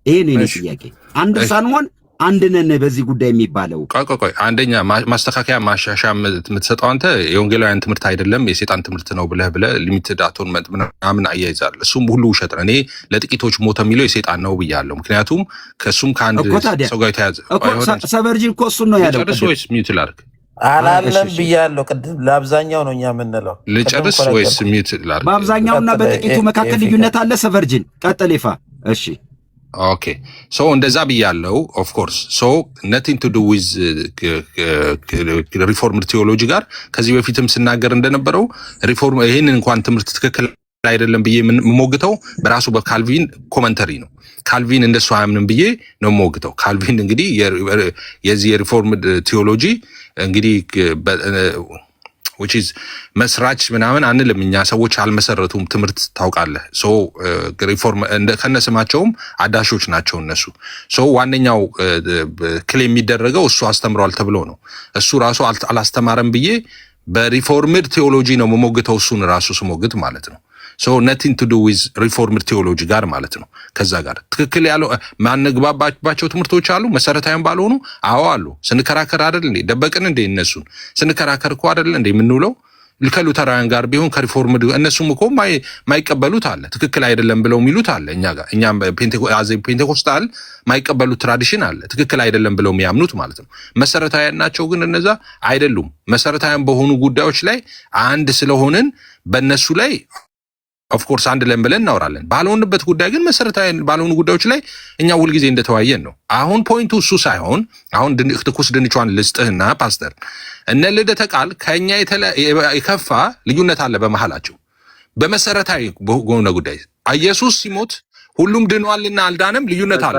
ይሄ ነው ጥያቄ። አንድ ሳንሆን አንድ ነን በዚህ ጉዳይ የሚባለው። ቆይ አንደኛ ማስተካከያ ማሻሻያ የምትሰጠው አንተ የወንጌላውያን ትምህርት አይደለም የሰይጣን ትምህርት ነው ብለህ ሊሚትድ አቶንመንት ምናምን አያይዛል። እሱም ሁሉ ውሸት ነው። እኔ ለጥቂቶች ሞተ የሚለው የሰይጣን ነው ብያለሁ። ምክንያቱም ከእሱም ከአንድ ሰው ጋር የተያዘ ሰበርጂን እኮ እሱን ነው ያለው። ልጨርስ ወይስ ሚውት ላድርግ? አላለም ብያለሁ ቅድም። ለአብዛኛው ነው እኛ የምንለው። ልጨርስ ወይስ ሚውት ላድርግ? በአብዛኛውና በጥቂቱ መካከል ልዩነት አለ። ሰቨርጂን ቀጥል ይፋ። እሺ ኦኬ ሶ እንደዛ ብያለው። ኦፍ ኮርስ ሶ ነቲንግ ቱ ዱ ዊዝ ሪፎርምድ ቴዎሎጂ ጋር ከዚህ በፊትም ስናገር እንደነበረው ሪፎርም ይሄንን እንኳን ትምህርት ትክክል አይደለም ብዬ የምሞግተው በራሱ በካልቪን ኮመንተሪ ነው። ካልቪን እንደሱ አያምንም ብዬ ነው የምሞግተው። ካልቪን እንግዲህ የዚህ የሪፎርምድ ቴዎሎጂ እንግዲህ which is መስራች ምናምን አንልም እኛ ሰዎች አልመሰረቱም ትምህርት ታውቃለህ። ሶ ሪፎርም ከነስማቸውም አዳሾች ናቸው እነሱ። ሶ ዋነኛው ክሌም የሚደረገው እሱ አስተምሯል ተብሎ ነው። እሱ ራሱ አላስተማረም ብዬ በሪፎርምድ ቴዎሎጂ ነው መሞግተው እሱን ራሱ ስሞግት ማለት ነው። ሶ nothing to do with ሪፎርምድ ቴዎሎጂ ጋር ማለት ነው። ከዛ ጋር ትክክል ያለው ማንግባባቸው ትምህርቶች አሉ መሰረታዊም ባልሆኑ አዎ አሉ። ስንከራከር አይደል እንዴ ደበቅን እንዴ እነሱን ስንከራከር እኮ አይደል እንዴ የምንውለው። ከሉተራውያን ጋር ቢሆን ከሪፎርምድ እነሱም እኮ ማይቀበሉት አለ ትክክል አይደለም ብለው የሚሉት አለ። እኛም ፔንቴኮስታል ማይቀበሉት ትራዲሽን አለ ትክክል አይደለም ብለው የሚያምኑት ማለት ነው። መሰረታዊያን ናቸው ግን እነዛ አይደሉም። መሰረታዊያን በሆኑ ጉዳዮች ላይ አንድ ስለሆንን በእነሱ ላይ ኦፍኮርስ አንድ ለን ብለን እናወራለን። ባልሆንበት ጉዳይ ግን መሰረታዊ ባልሆኑ ጉዳዮች ላይ እኛ ሁልጊዜ እንደተወያየን ነው። አሁን ፖይንቱ እሱ ሳይሆን አሁን ትኩስ ድንቿን ልስጥህና ፓስተር እነ ልደተ ቃል ከኛ የከፋ ልዩነት አለ በመሃላቸው በመሰረታዊ በሆነ ጉዳይ። ኢየሱስ ሲሞት ሁሉም ድኗልና አልዳንም ልዩነት አለ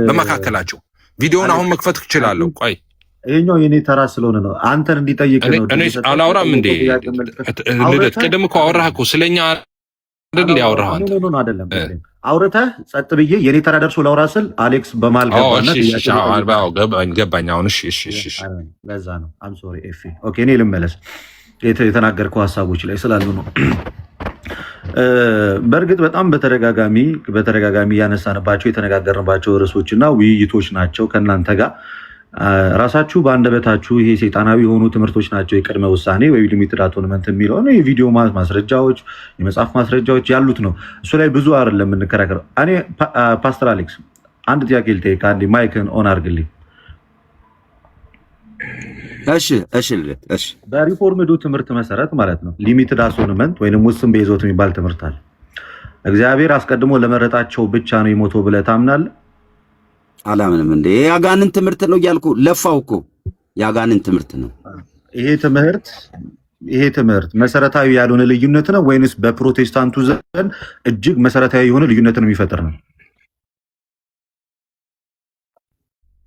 በመካከላቸው። ቪዲዮውን አሁን መክፈት እችላለሁ። ቆይ ይሄኛው የኔ ተራ ስለሆነ ነው አንተን እንዲጠይቅ ነው። እኔ አላወራም እንዴ ልደት? ቅድም እኮ አወራህ እኮ ስለኛ አይደል ያወራህ? አይደለም አውርተህ ጸጥ ብዬ የኔ ተራ ደርሶ ላውራ ስል አሌክስ በማል ገባኝ። አሁን እሺ ለዛ ነው አም ሶሪ ኤፊ። ኦኬ እኔ ልመለስ የተናገርከው ሀሳቦች ላይ ስላሉ ነው። በእርግጥ በጣም በተደጋጋሚ ያነሳንባቸው የተነጋገርንባቸው ርዕሶችና ውይይቶች ናቸው ከእናንተ ጋር ራሳችሁ በአንደበታችሁ ይሄ ሰይጣናዊ የሆኑ ትምህርቶች ናቸው የቅድመ ውሳኔ ወይ ሊሚትድ አቶንመንት የሚለው ነው። የቪዲዮ ማስረጃዎች የመጽሐፍ ማስረጃዎች ያሉት ነው። እሱ ላይ ብዙ አይደለም የምንከራከረው። እኔ ፓስተር አሌክስ አንድ ጥያቄ ልጠይቅ። አንዴ ማይክን ኦን አድርግልኝ። እሺ በሪፎርምዱ ትምህርት መሰረት ማለት ነው ሊሚትድ አቶንመንት ወይንም ውስን በይዞት የሚባል ትምህርት አለ። እግዚአብሔር አስቀድሞ ለመረጣቸው ብቻ ነው የሞተው ብለህ ታምናለህ? አላምንም። እንዴ ያጋንን ትምህርት ነው እያልኩ ለፋው እኮ ያጋንን ትምህርት ነው። ይሄ ትምህርት መሰረታዊ ያልሆነ ልዩነት ነው ወይንስ በፕሮቴስታንቱ ዘንድ እጅግ መሰረታዊ የሆነ ልዩነትን የሚፈጥር ነው?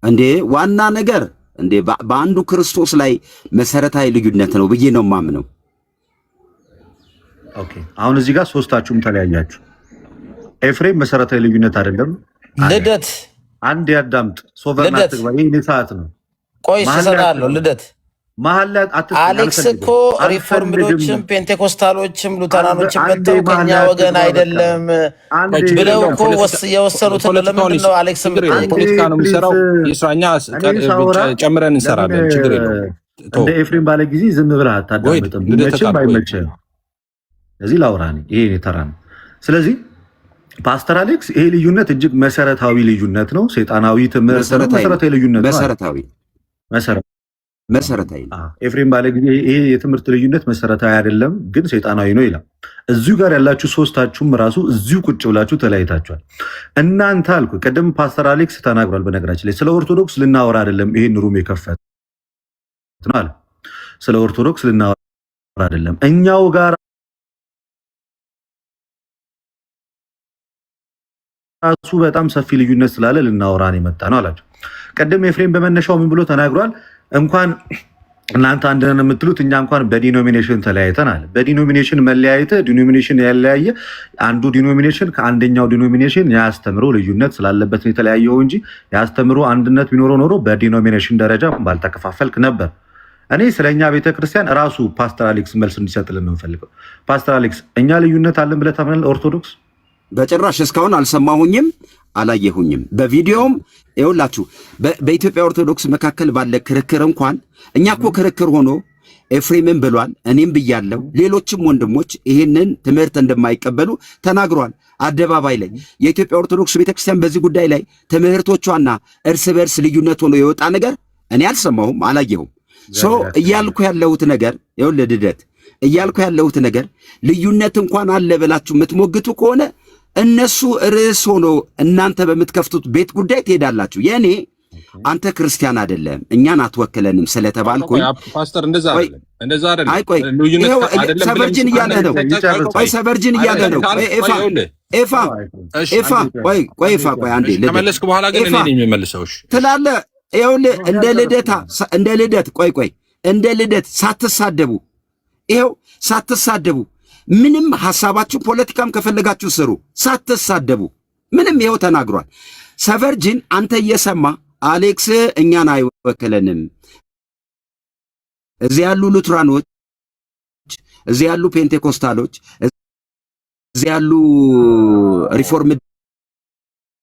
እንዴ ዋና ነገር እንዴ በአንዱ ክርስቶስ ላይ መሰረታዊ ልዩነት ነው ብዬ ነው ማምነው። ኦኬ አሁን እዚህ ጋር ሶስታችሁም ተለያያችሁ። ኤፍሬም መሰረታዊ ልዩነት አይደለም። ልደት አንድ ያዳምጥ። ሶቨርናት ግባ። ይሄ ሰዓት ነው። ቆይ እሰራለሁ። ልደት መሀል ላይ አሌክስ እኮ ሪፎርምዶችም ፔንቴኮስታሎችም ሉተራኖችም መጥተው ከኛ ወገን አይደለም ብለው እኮ የወሰኑትን ለምንድን ነው አሌክስ ፖለቲካ ነው የሚሰራው? የስራኛ ጨምረን እንሰራለን። ችግር የለውም። እንደ ኤፍሬም ባለ ጊዜ ዝም ብለህ አታዳምጥም። መቼም አይመችህም። ስለዚህ ላውራ ነኝ። ይሄ ተራ ነው። ስለዚህ ፓስተር አሌክስ ይሄ ልዩነት እጅግ መሰረታዊ ልዩነት ነው። ሰይጣናዊ ትምህርት መሰረታዊ ልዩነት ነው። መሰረታዊ ኤፍሬም ባለ ጊዜ ይሄ የትምህርት ልዩነት መሰረታዊ አይደለም ግን ሰይጣናዊ ነው ይላል። እዚሁ ጋር ያላችሁ ሶስታችሁም ራሱ እዚሁ ቁጭ ብላችሁ ተለያይታችኋል። እናንተ አልኩ ቅድም ፓስተር አሌክስ ተናግሯል። በነገራችን ላይ ስለ ኦርቶዶክስ ልናወራ አይደለም ይሄን ሩም የከፈት ነው አለ። ስለ ኦርቶዶክስ ልናወራ አይደለም እኛው ጋር ራሱ በጣም ሰፊ ልዩነት ስላለ ልናወራን የመጣ ነው አላቸው። ቀደም ኤፍሬም በመነሻው ምን ብሎ ተናግሯል? እንኳን እናንተ አንድ ነን የምትሉት እኛ እንኳን በዲኖሚኔሽን ተለያይተናል። በዲኖሚኔሽን መለያየተ ዲኖሚኔሽን ያለያየ አንዱ ዲኖሚኔሽን ከአንደኛው ዲኖሚኔሽን ያስተምሮ ልዩነት ስላለበት ነው የተለያየው እንጂ ያስተምሮ አንድነት ቢኖረው ኖሮ በዲኖሚኔሽን ደረጃ ባልተከፋፈልክ ነበር። እኔ ስለኛ ቤተክርስቲያን ራሱ ፓስተር አሌክስ መልስ እንዲሰጥልን ነው የምፈልገው። ፓስተር አሌክስ እኛ ልዩነት አለን ብለህ ታምናለህ? ኦርቶዶክስ በጭራሽ እስካሁን አልሰማሁኝም፣ አላየሁኝም። በቪዲዮም ይኸውላችሁ በኢትዮጵያ ኦርቶዶክስ መካከል ባለ ክርክር እንኳን እኛ እኮ ክርክር ሆኖ ኤፍሬምም ብሏል፣ እኔም ብያለሁ፣ ሌሎችም ወንድሞች ይህንን ትምህርት እንደማይቀበሉ ተናግሯል አደባባይ ላይ። የኢትዮጵያ ኦርቶዶክስ ቤተክርስቲያን በዚህ ጉዳይ ላይ ትምህርቶቿና እርስ በርስ ልዩነት ሆኖ የወጣ ነገር እኔ አልሰማሁም፣ አላየሁም። እያልኩ ያለሁት ነገር ይኸውልህ ልደት፣ እያልኩ ያለሁት ነገር ልዩነት እንኳን አለ ብላችሁ የምትሞግቱ ከሆነ እነሱ ርዕስ ሆኖ እናንተ በምትከፍቱት ቤት ጉዳይ ትሄዳላችሁ። የኔ አንተ ክርስቲያን አይደለም እኛን አትወክለንም ስለተባልኩኝ ፓስተር እንደዛ አይደለም። አይ ቆይ ሰቨርጅን እያለ ነው። ቆይ ሰቨርጅን እያለ ነው። ኤፋ ቆይ አንዴ ከመለስክ በኋላ ግን እኔ ነኝ የሚመልሰው ትላለህ። ይኸውልህ እንደ ልደት ቆይ እንደ ልደት ሳትሳደቡ ይኸው ሳትሳደቡ ምንም ሐሳባችሁ ፖለቲካም ከፈለጋችሁ ስሩ፣ ሳትሳደቡ ምንም ይኸው ተናግሯል። ሰቨርጅን አንተ እየሰማ አሌክስ እኛን አይወክለንም፣ እዚህ ያሉ ሉትራኖች፣ እዚህ ያሉ ፔንቴኮስታሎች፣ እዚህ ያሉ ሪፎርም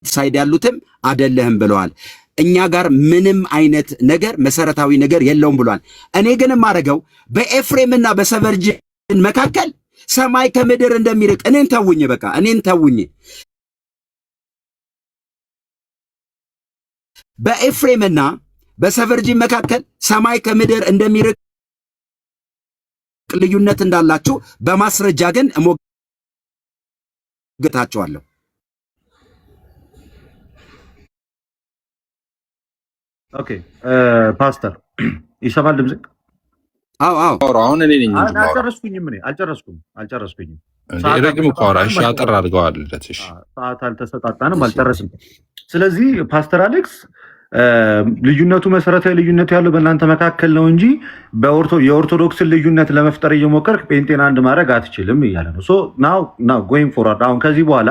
ሳይድ ያሉትም አይደለህም ብለዋል። እኛ ጋር ምንም አይነት ነገር መሰረታዊ ነገር የለውም ብሏል። እኔ ግን ማረገው በኤፍሬምና በሰቨርጅን መካከል ሰማይ ከምድር እንደሚርቅ እኔን ተውኝ፣ በቃ እኔን ተውኝ። በኤፍሬምና በሰቨርጅን መካከል ሰማይ ከምድር እንደሚርቅ ልዩነት እንዳላችሁ በማስረጃ ግን እሞግታችኋለሁ። ኦኬ ፓስተር ይሰማል ድምጽ? አዎ አሁን እኔ ነኝ እንጂ አልጨረስኩኝም። ረጅም እኮ አውራ። እሺ አጠር አድርገዋል። እሺ ሰዓት አልተሰጣጣንም፣ አልጨረስም። ስለዚህ ፓስተር አሌክስ ልዩነቱ መሰረታዊ ልዩነቱ ያለው በእናንተ መካከል ነው እንጂ የኦርቶዶክስን ልዩነት ለመፍጠር እየሞከርክ ጴንጤን አንድ ማድረግ አትችልም እያለ ነው። ናው ጎይንግ ፎርዋርድ አሁን ከዚህ በኋላ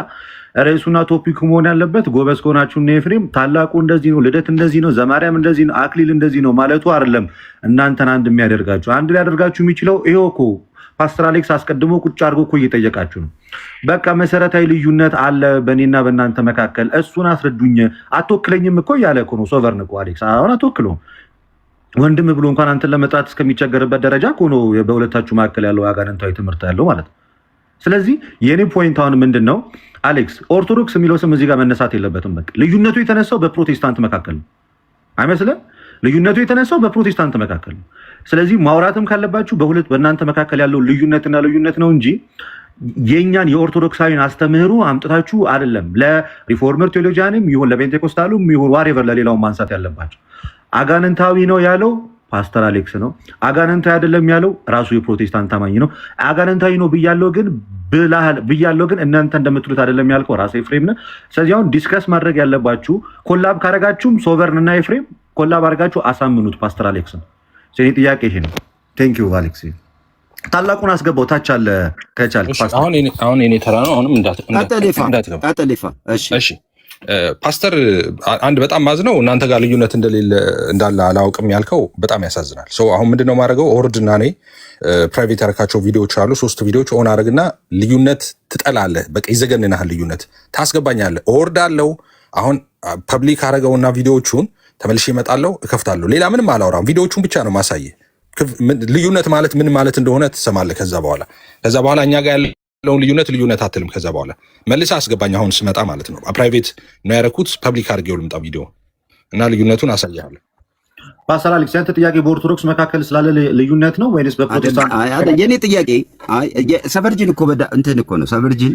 ርዕሱና ቶፒኩ መሆን ያለበት ጎበዝ ከሆናችሁ እነ ኤፍሬም ታላቁ እንደዚህ ነው፣ ልደት እንደዚህ ነው፣ ዘማርያም እንደዚህ ነው፣ አክሊል እንደዚህ ነው ማለቱ አይደለም እናንተን አንድ የሚያደርጋችሁ። አንድ ሊያደርጋችሁ የሚችለው ይሄው እኮ ፓስተር አሌክስ አስቀድሞ ቁጭ አድርጎ እኮ እየጠየቃችሁ ነው። በቃ መሰረታዊ ልዩነት አለ በእኔና በእናንተ መካከል፣ እሱን አስረዱኝ። አትወክለኝም እኮ እያለ እኮ ነው ሶቨርን እኮ አሌክስ። አሁን አትወክለውም። ወንድም ብሎ እንኳን አንተን ለመጥራት እስከሚቸገርበት ደረጃ እኮ ነው በሁለታችሁ መካከል ያለው አጋንንታዊ ትምህርት ያለው ማለት ነው። ስለዚህ የኔ ፖይንት አሁን ምንድን ነው አሌክስ፣ ኦርቶዶክስ የሚለው ስም እዚህ ጋር መነሳት የለበትም። በቃ ልዩነቱ የተነሳው በፕሮቴስታንት መካከል ነው አይመስልም? ልዩነቱ የተነሳው በፕሮቴስታንት መካከል ነው። ስለዚህ ማውራትም ካለባችሁ በእናንተ መካከል ያለው ልዩነትና ልዩነት ነው እንጂ የኛን የኦርቶዶክሳዊን አስተምህሩ አምጥታችሁ አይደለም ለሪፎርመር ቴዎሎጂያንም ይሁን ለፔንቴኮስታሉም ይሁን ዋሬቨር ለሌላው ማንሳት ያለባችሁ። አጋንንታዊ ነው ያለው ፓስተር አሌክስ ነው። አጋንንታዊ አይደለም ያለው ራሱ የፕሮቴስታንት ታማኝ ነው። አጋንንታዊ ነው ብያለው ግን እናንተ እንደምትሉት አይደለም ያልከው ራሱ ኤፍሬም ነው። ስለዚህ አሁን ዲስከስ ማድረግ ያለባችሁ ኮላብ ካረጋችሁም ሶቨርን እና ኤፍሬም ኮላብ አድርጋችሁ አሳምኑት ፓስተር አሌክስ ነው። ስለዚህ ጥያቄ ይሄ ነው። ቴንክ ዩ አሌክስ። ታላቁን አስገባው ታች አለ ከቻልክ ፓስተር። አሁን የኔ ተራ ነው። አሁንም እንዳትገባ። እሺ ፓስተር አንድ በጣም ማዝነው እናንተ ጋር ልዩነት እንዳለ አላውቅም ያልከው በጣም ያሳዝናል። አሁን ምንድነው ማድረገው ኦርድና እኔ ፕራይቬት ያረካቸው ቪዲዮዎች አሉ። 3 ቪዲዮዎች ኦን አድርግና ልዩነት ትጠላለህ፣ በቃ ይዘገንናል፣ ልዩነት ታስገባኛለህ። ኦርድ አለው። አሁን ፐብሊክ አረገውና ቪዲዮዎቹን ተመልሼ እመጣለሁ፣ እከፍታለሁ። ሌላ ምንም አላወራም፣ ቪዲዮዎቹን ብቻ ነው ማሳየ። ልዩነት ማለት ምን ማለት እንደሆነ ትሰማለህ። ከዛ በኋላ እኛ ጋር ያለውን ልዩነት አትልም። ከዛ በኋላ መልሰህ አስገባኝ አሁን ስመጣ ማለት ነው። ፕራይቬት ነው ያደረኩት፣ ፐብሊክ አድርጌው ልምጣ ቪዲዮ እና ልዩነቱን አሳያለሁ። ፓስተር አሌክስ ያንተ ጥያቄ በኦርቶዶክስ መካከል ስላለ ልዩነት ነው ወይስ በፕሮቴስታንት? የኔ ጥያቄ ሰቨርጂን እኮ እንትን እኮ ነው ሰቨርጂን።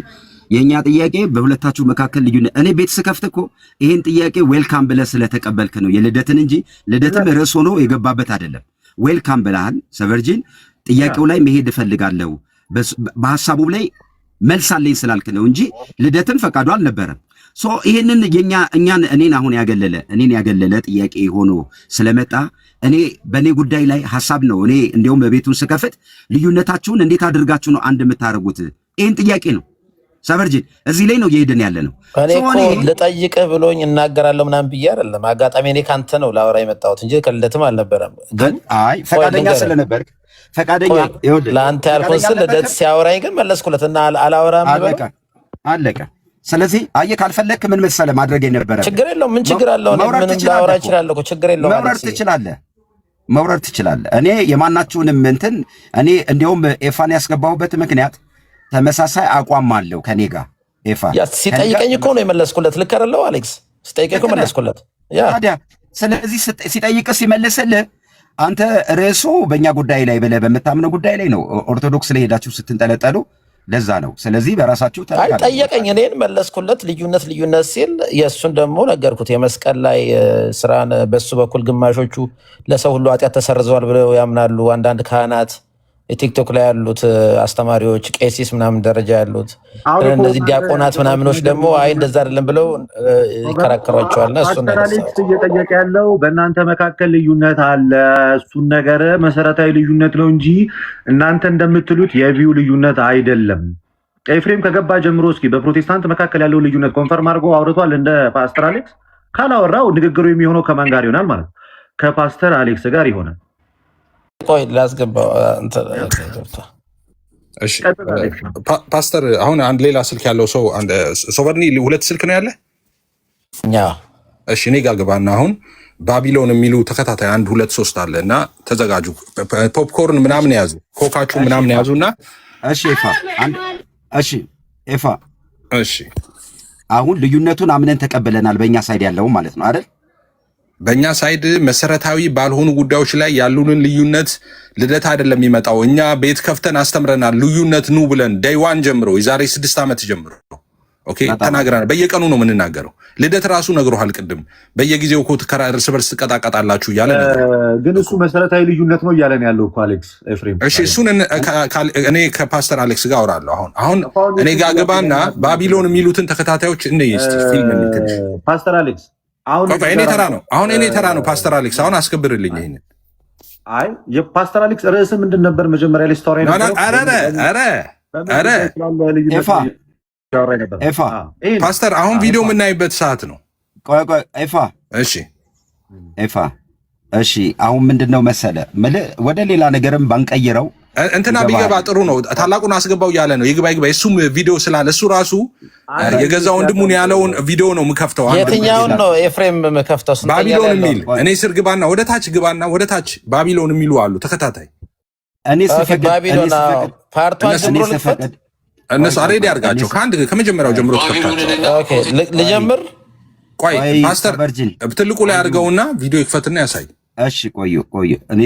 የኛ ጥያቄ በሁለታችሁ መካከል ልዩነት፣ እኔ ቤት ስከፍት እኮ ይሄን ጥያቄ ዌልካም ብለህ ስለተቀበልክ ነው የልደትን እንጂ ልደትም ርዕስ ሆኖ የገባበት አይደለም። ዌልካም ብለሃል ሰቨርጂን። ጥያቄው ላይ መሄድ እፈልጋለሁ በሐሳቡ ላይ መልስ አለኝ ስላልክ ነው እንጂ ልደትን ፈቃዱ አልነበረም። ይሄንን እኔን ያገለለ ጥያቄ ሆኖ ስለመጣ በእኔ ጉዳይ ላይ ሐሳብ ነው። እኔ እንዲያውም በቤቱን ስከፍት ልዩነታችሁን እንዴት አድርጋችሁ ነው አንድ የምታደርጉት? ይህን ጥያቄ ነው ሰቨርጂን እዚህ ላይ ነው እየሄድን ያለ ነው። እኔ እኮ ልጠይቅህ ብሎኝ እናገራለሁ ምናምን ብዬ አይደለም። አጋጣሚ እኔ ካንተ ነው ላወራ የመጣሁት እንጂ ከልደትም አልነበረም። ግን ፈቃደኛ ስለነበርክ ፈቃደኛ ለአንተ ያልኩን ስል ልደት ሲያወራኝ ግን መለስኩለት እና አላወራም አለቀ። ስለዚህ አየህ ካልፈለግክ ምን መሰለህ ማድረግ የነበረ ችግር የለውም። ምን ችግር አለው? ምንም ላወራ እችላለሁ። ችግር የለውም። መውረድ ትችላለህ። እኔ የማናችሁንም እንትን እኔ እንዲያውም ኤፋን ያስገባሁበት ምክንያት ተመሳሳይ አቋም አለው ከኔ ጋር። ኤፋ ሲጠይቀኝ እኮ ነው የመለስኩለት። ልክ አይደለው አሌክስ? ሲጠይቀኝ እኮ መለስኩለት። ታዲያ ስለዚህ ሲጠይቅህ ሲመልስልህ አንተ ርዕሱ በእኛ ጉዳይ ላይ ብለህ በምታምነው ጉዳይ ላይ ነው ኦርቶዶክስ ላይ ሄዳችሁ ስትንጠለጠሉ ለዛ ነው። ስለዚህ በራሳችሁ ጠየቀኝ፣ እኔን መለስኩለት። ልዩነት ሲል የእሱን ደግሞ ነገርኩት። የመስቀል ላይ ስራን በሱ በኩል ግማሾቹ ለሰው ሁሉ ኃጢአት ተሰርዘዋል ብለው ያምናሉ። አንዳንድ ካህናት የቲክቶክ ላይ ያሉት አስተማሪዎች ቄሲስ ምናምን ደረጃ ያሉት እነዚህ ዲያቆናት ምናምኖች ደግሞ አይ እንደዛ አይደለም ብለው ይከራከሯቸዋልና እሱን አሌክስ እየጠየቀ ያለው በእናንተ መካከል ልዩነት አለ። እሱን ነገር መሰረታዊ ልዩነት ነው እንጂ እናንተ እንደምትሉት የቪው ልዩነት አይደለም። ኤፍሬም ከገባ ጀምሮ እስኪ በፕሮቴስታንት መካከል ያለው ልዩነት ኮንፈርም አድርጎ አውርቷል እንደ ፓስተር አሌክስ? ካላወራው ንግግሩ የሚሆነው ከማን ጋር ይሆናል ማለት? ከፓስተር አሌክስ ጋር ይሆናል። ቆይ ላስገባው። እሺ ፓስተር፣ አሁን አንድ ሌላ ስልክ ያለው ሰው ሶቨርኒ 2 ስልክ ነው ያለ? እሺ እኔ ጋር ግባና አሁን ባቢሎን የሚሉ ተከታታይ 1 2 3 አለ እና ተዘጋጁ። ፖፕኮርን ምናምን ያዙ፣ ኮካቹ ምናምን ያዙና እሺ ኤፋ እሺ አሁን ልዩነቱን አምነን ተቀበለናል። በእኛ ሳይድ ያለው ማለት ነው አይደል? በእኛ ሳይድ መሰረታዊ ባልሆኑ ጉዳዮች ላይ ያሉንን ልዩነት ልደት አይደለም የሚመጣው። እኛ ቤት ከፍተን አስተምረናል። ልዩነት ኑ ብለን ዴይዋን ጀምሮ የዛሬ 6 ዓመት ጀምሮ ኦኬ ተናግረናል። በየቀኑ ነው የምንናገረው። ልደት ራሱ ነግሮሃል ቅድም። በየጊዜው እኮ እርስ በርስ ትቀጣቀጣላችሁ እያለ ግን እሱ መሰረታዊ ልዩነት ነው እያለን ያለው እኮ አሌክስ ኤፍሬም። እሺ እሱን እኔ ከፓስተር አሌክስ ጋር አወራለሁ። አሁን እኔ ጋር ግባና ባቢሎን የሚሉትን ተከታታዮች ፊልም ፓስተር አሌክስ እኔ ተራ ነው ፓስተር አሌክስ አሁን አስከብርልኝ ይሄንን። አይ የፓስተር አሌክስ ርዕስ ምንድን ነበር መጀመሪያ ላይ ስታወራ ፓስተር አሁን ቪዲዮ የምናይበት ሰዓት ነው። እሺ አሁን ምንድነው መሰለ ወደ ሌላ ነገርም ባንቀይረው እንትና ቢገባ ጥሩ ነው። ታላቁን አስገባው እያለ ነው። ይግባ እሱም ቪዲዮ ስላለ እሱ ራሱ የገዛ ወንድሙን ያለውን ቪዲዮ ነው የምከፍተው። የትኛውን ነው ኤፍሬም የምከፍተው? ባቢሎን የሚል እኔ ስር ግባና ወደ ታች ባቢሎን የሚሉ አሉ ተከታታይ። ባቢሎን ፓርቷን ጀምሮ ልክፈት። እነሱ አሬዲ አድርጋቸው ከመጀመሪያው ጀምሮ ኦኬ ልጀምር። ቆይ ፓስተር ትልቁ ላይ አድርገውና ቪዲዮ ይክፈትና ያሳይ። እሺ ቆዩ እኔ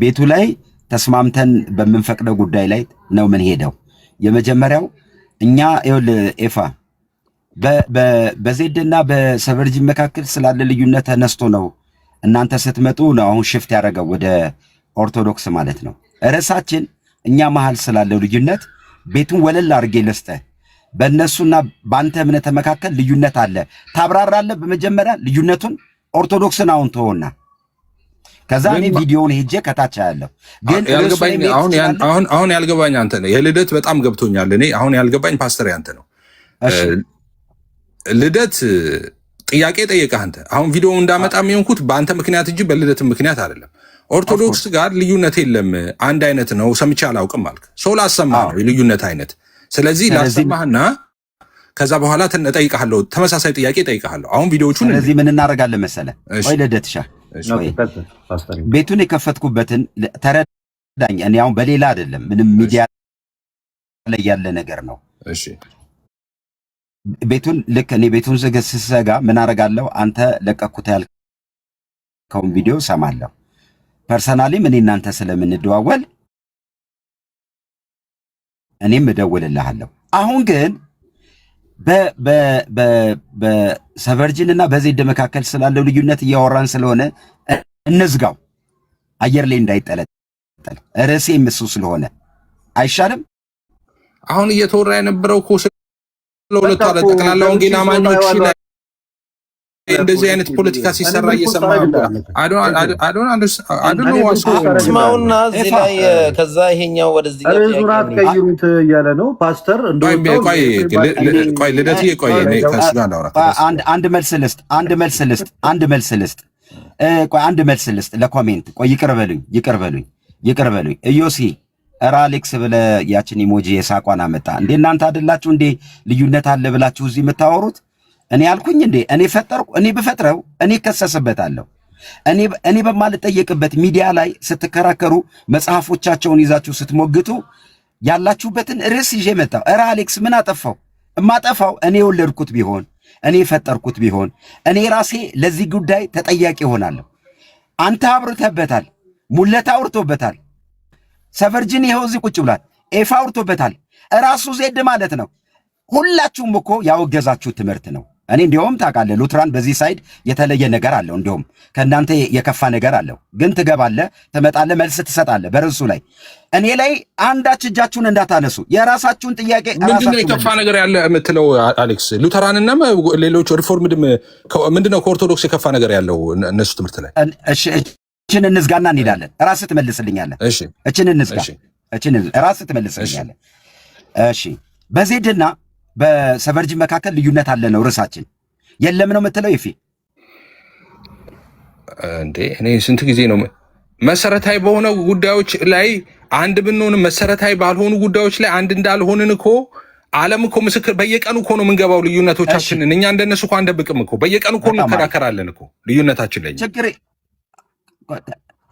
ቤቱ ላይ ተስማምተን በምንፈቅደው ጉዳይ ላይ ነው ምን ሄደው። የመጀመሪያው እኛ ኤፋ በዜድና በሰቨርጂን መካከል ስላለ ልዩነት ተነስቶ ነው እናንተ ስትመጡ ነው አሁን ሽፍት ያደረገው ወደ ኦርቶዶክስ ማለት ነው። ርዕሳችን እኛ መሃል ስላለው ልዩነት ቤቱን ወለል አድርጌ ልስጥህ። በእነሱና በአንተ እምነት መካከል ልዩነት አለ ታብራራለህ። በመጀመሪያ ልዩነቱን ኦርቶዶክስን አሁን ተወና ከዛ እኔ ቪዲዮውን ሄጄ ከታች ያለው ግን አሁን ያልገባኝ አንተ ነው። የልደት በጣም ገብቶኛል። እኔ አሁን ያልገባኝ ፓስተር ያንተ ነው። ልደት ጥያቄ ጠየቀህ አንተ። አሁን ቪዲዮውን እንዳመጣ የሚሆንኩት በአንተ ምክንያት እንጂ በልደት ምክንያት አይደለም። ኦርቶዶክስ ጋር ልዩነት የለም አንድ አይነት ነው ሰምቼ አላውቅም አልክ። ሰው ላሰማህ ነው የልዩነት አይነት። ስለዚህ ላሰማህና ከዛ በኋላ እጠይቅሃለሁ፣ ተመሳሳይ ጥያቄ እጠይቅሃለሁ። አሁን ቪዲዮዎቹን ስለዚህ ምን እናደርጋለን መሰለህ? ወይ ልደትሻ ቤቱን የከፈትኩበትን ተረዳኝ። እኔ አሁን በሌላ አይደለም ምንም ሚዲያ ላይ ያለ ነገር ነው። እሺ ቤቱን ልክ እኔ ቤቱን ስዘጋ ምን አደርጋለሁ? አንተ ለቀኩት ያልከውን ቪዲዮ ሰማለሁ። ፐርሰናሊም እኔ እናንተ ስለምንደዋወል እኔም እደውልልሃለሁ። አሁን ግን በሰቨርጂን እና በዜድ መካከል ስላለው ልዩነት እያወራን ስለሆነ እንዝጋው፣ አየር ላይ እንዳይጠለጥ። ርዕሴም እሱ ስለሆነ አይሻልም? አሁን እየተወራ የነበረው እኮ ስለሁለቱ አለ ጠቅላላ ወንጌል አማኞች ላይ እንደዚህ አይነት ፖለቲካ ሲሰራ እየሰማ ስማውና እዚህ ላይ ከዛ ይሄኛው ወደዚህ ዙራት ቀይሩት እያለ ነው ፓስተር። ቆይ ልደትዬ ቆይ ከእሱ ጋር ላውራ። አንድ መልስ ልስጥ ለኮሜንት። ቆይ ይቅር በሉኝ ኢዮሲ ኧረ አሌክስ ብለህ ያችን ኢሞጂ የሳቋን አመጣ እንዴ? እናንተ አይደላችሁ እንዴ ልዩነት አለ ብላችሁ እዚህ የምታወሩት? እኔ ያልኩኝ እንዴ? እኔ ፈጠርኩ? እኔ ብፈጥረው እኔ እከሰስበታለሁ። እኔ በማልጠየቅበት ሚዲያ ላይ ስትከራከሩ መጽሐፎቻቸውን ይዛችሁ ስትሞግቱ ያላችሁበትን ርዕስ ይዤ መጣሁ። ኧረ አሌክስ ምን አጠፋው? እማጠፋው እኔ የወለድኩት ቢሆን እኔ የፈጠርኩት ቢሆን እኔ ራሴ ለዚህ ጉዳይ ተጠያቂ እሆናለሁ። አንተ አብርተህበታል፣ ሙለታ አውርቶበታል፣ ሰቨርጅን ይኸው እዚህ ቁጭ ብሏል፣ ኤፋ አውርቶበታል፣ እራሱ ዜድ ማለት ነው። ሁላችሁም እኮ ያወገዛችሁ ትምህርት ነው። እኔ እንዲያውም ታውቃለህ ሉትራን በዚህ ሳይድ የተለየ ነገር አለው፣ እንዲያውም ከእናንተ የከፋ ነገር አለው። ግን ትገባለህ፣ ትመጣለህ፣ መልስ ትሰጣለህ በርዕሱ ላይ። እኔ ላይ አንዳች እጃችሁን እንዳታነሱ፣ የራሳችሁን ጥያቄ ምንድነው የከፋ ነገር ያለ የምትለው አሌክስ? ሉተራንና ሌሎች ሪፎርምድም ምንድነው ከኦርቶዶክስ የከፋ ነገር ያለው እነሱ ትምህርት ላይ? እችን እንዝጋና እንሄዳለን። ራስህ ትመልስልኛለህ። እችን እንዝጋ፣ ራስህ ትመልስልኛለህ። እሺ በዜድና በሰቨርጅ መካከል ልዩነት አለ ነው ርዕሳችን። የለም ነው የምትለው ይፌ እንዴ? እኔ ስንት ጊዜ ነው መሰረታዊ በሆነ ጉዳዮች ላይ አንድ ብንሆንም መሰረታዊ ባልሆኑ ጉዳዮች ላይ አንድ እንዳልሆንን እኮ ዓለም እኮ ምስክር በየቀኑ እኮ ነው የምንገባው ልዩነቶቻችንን። እኛ እንደነሱ እኮ አንደብቅም እኮ በየቀኑ እኮ እንከራከራለን እኮ ልዩነታችን ላይ ችግር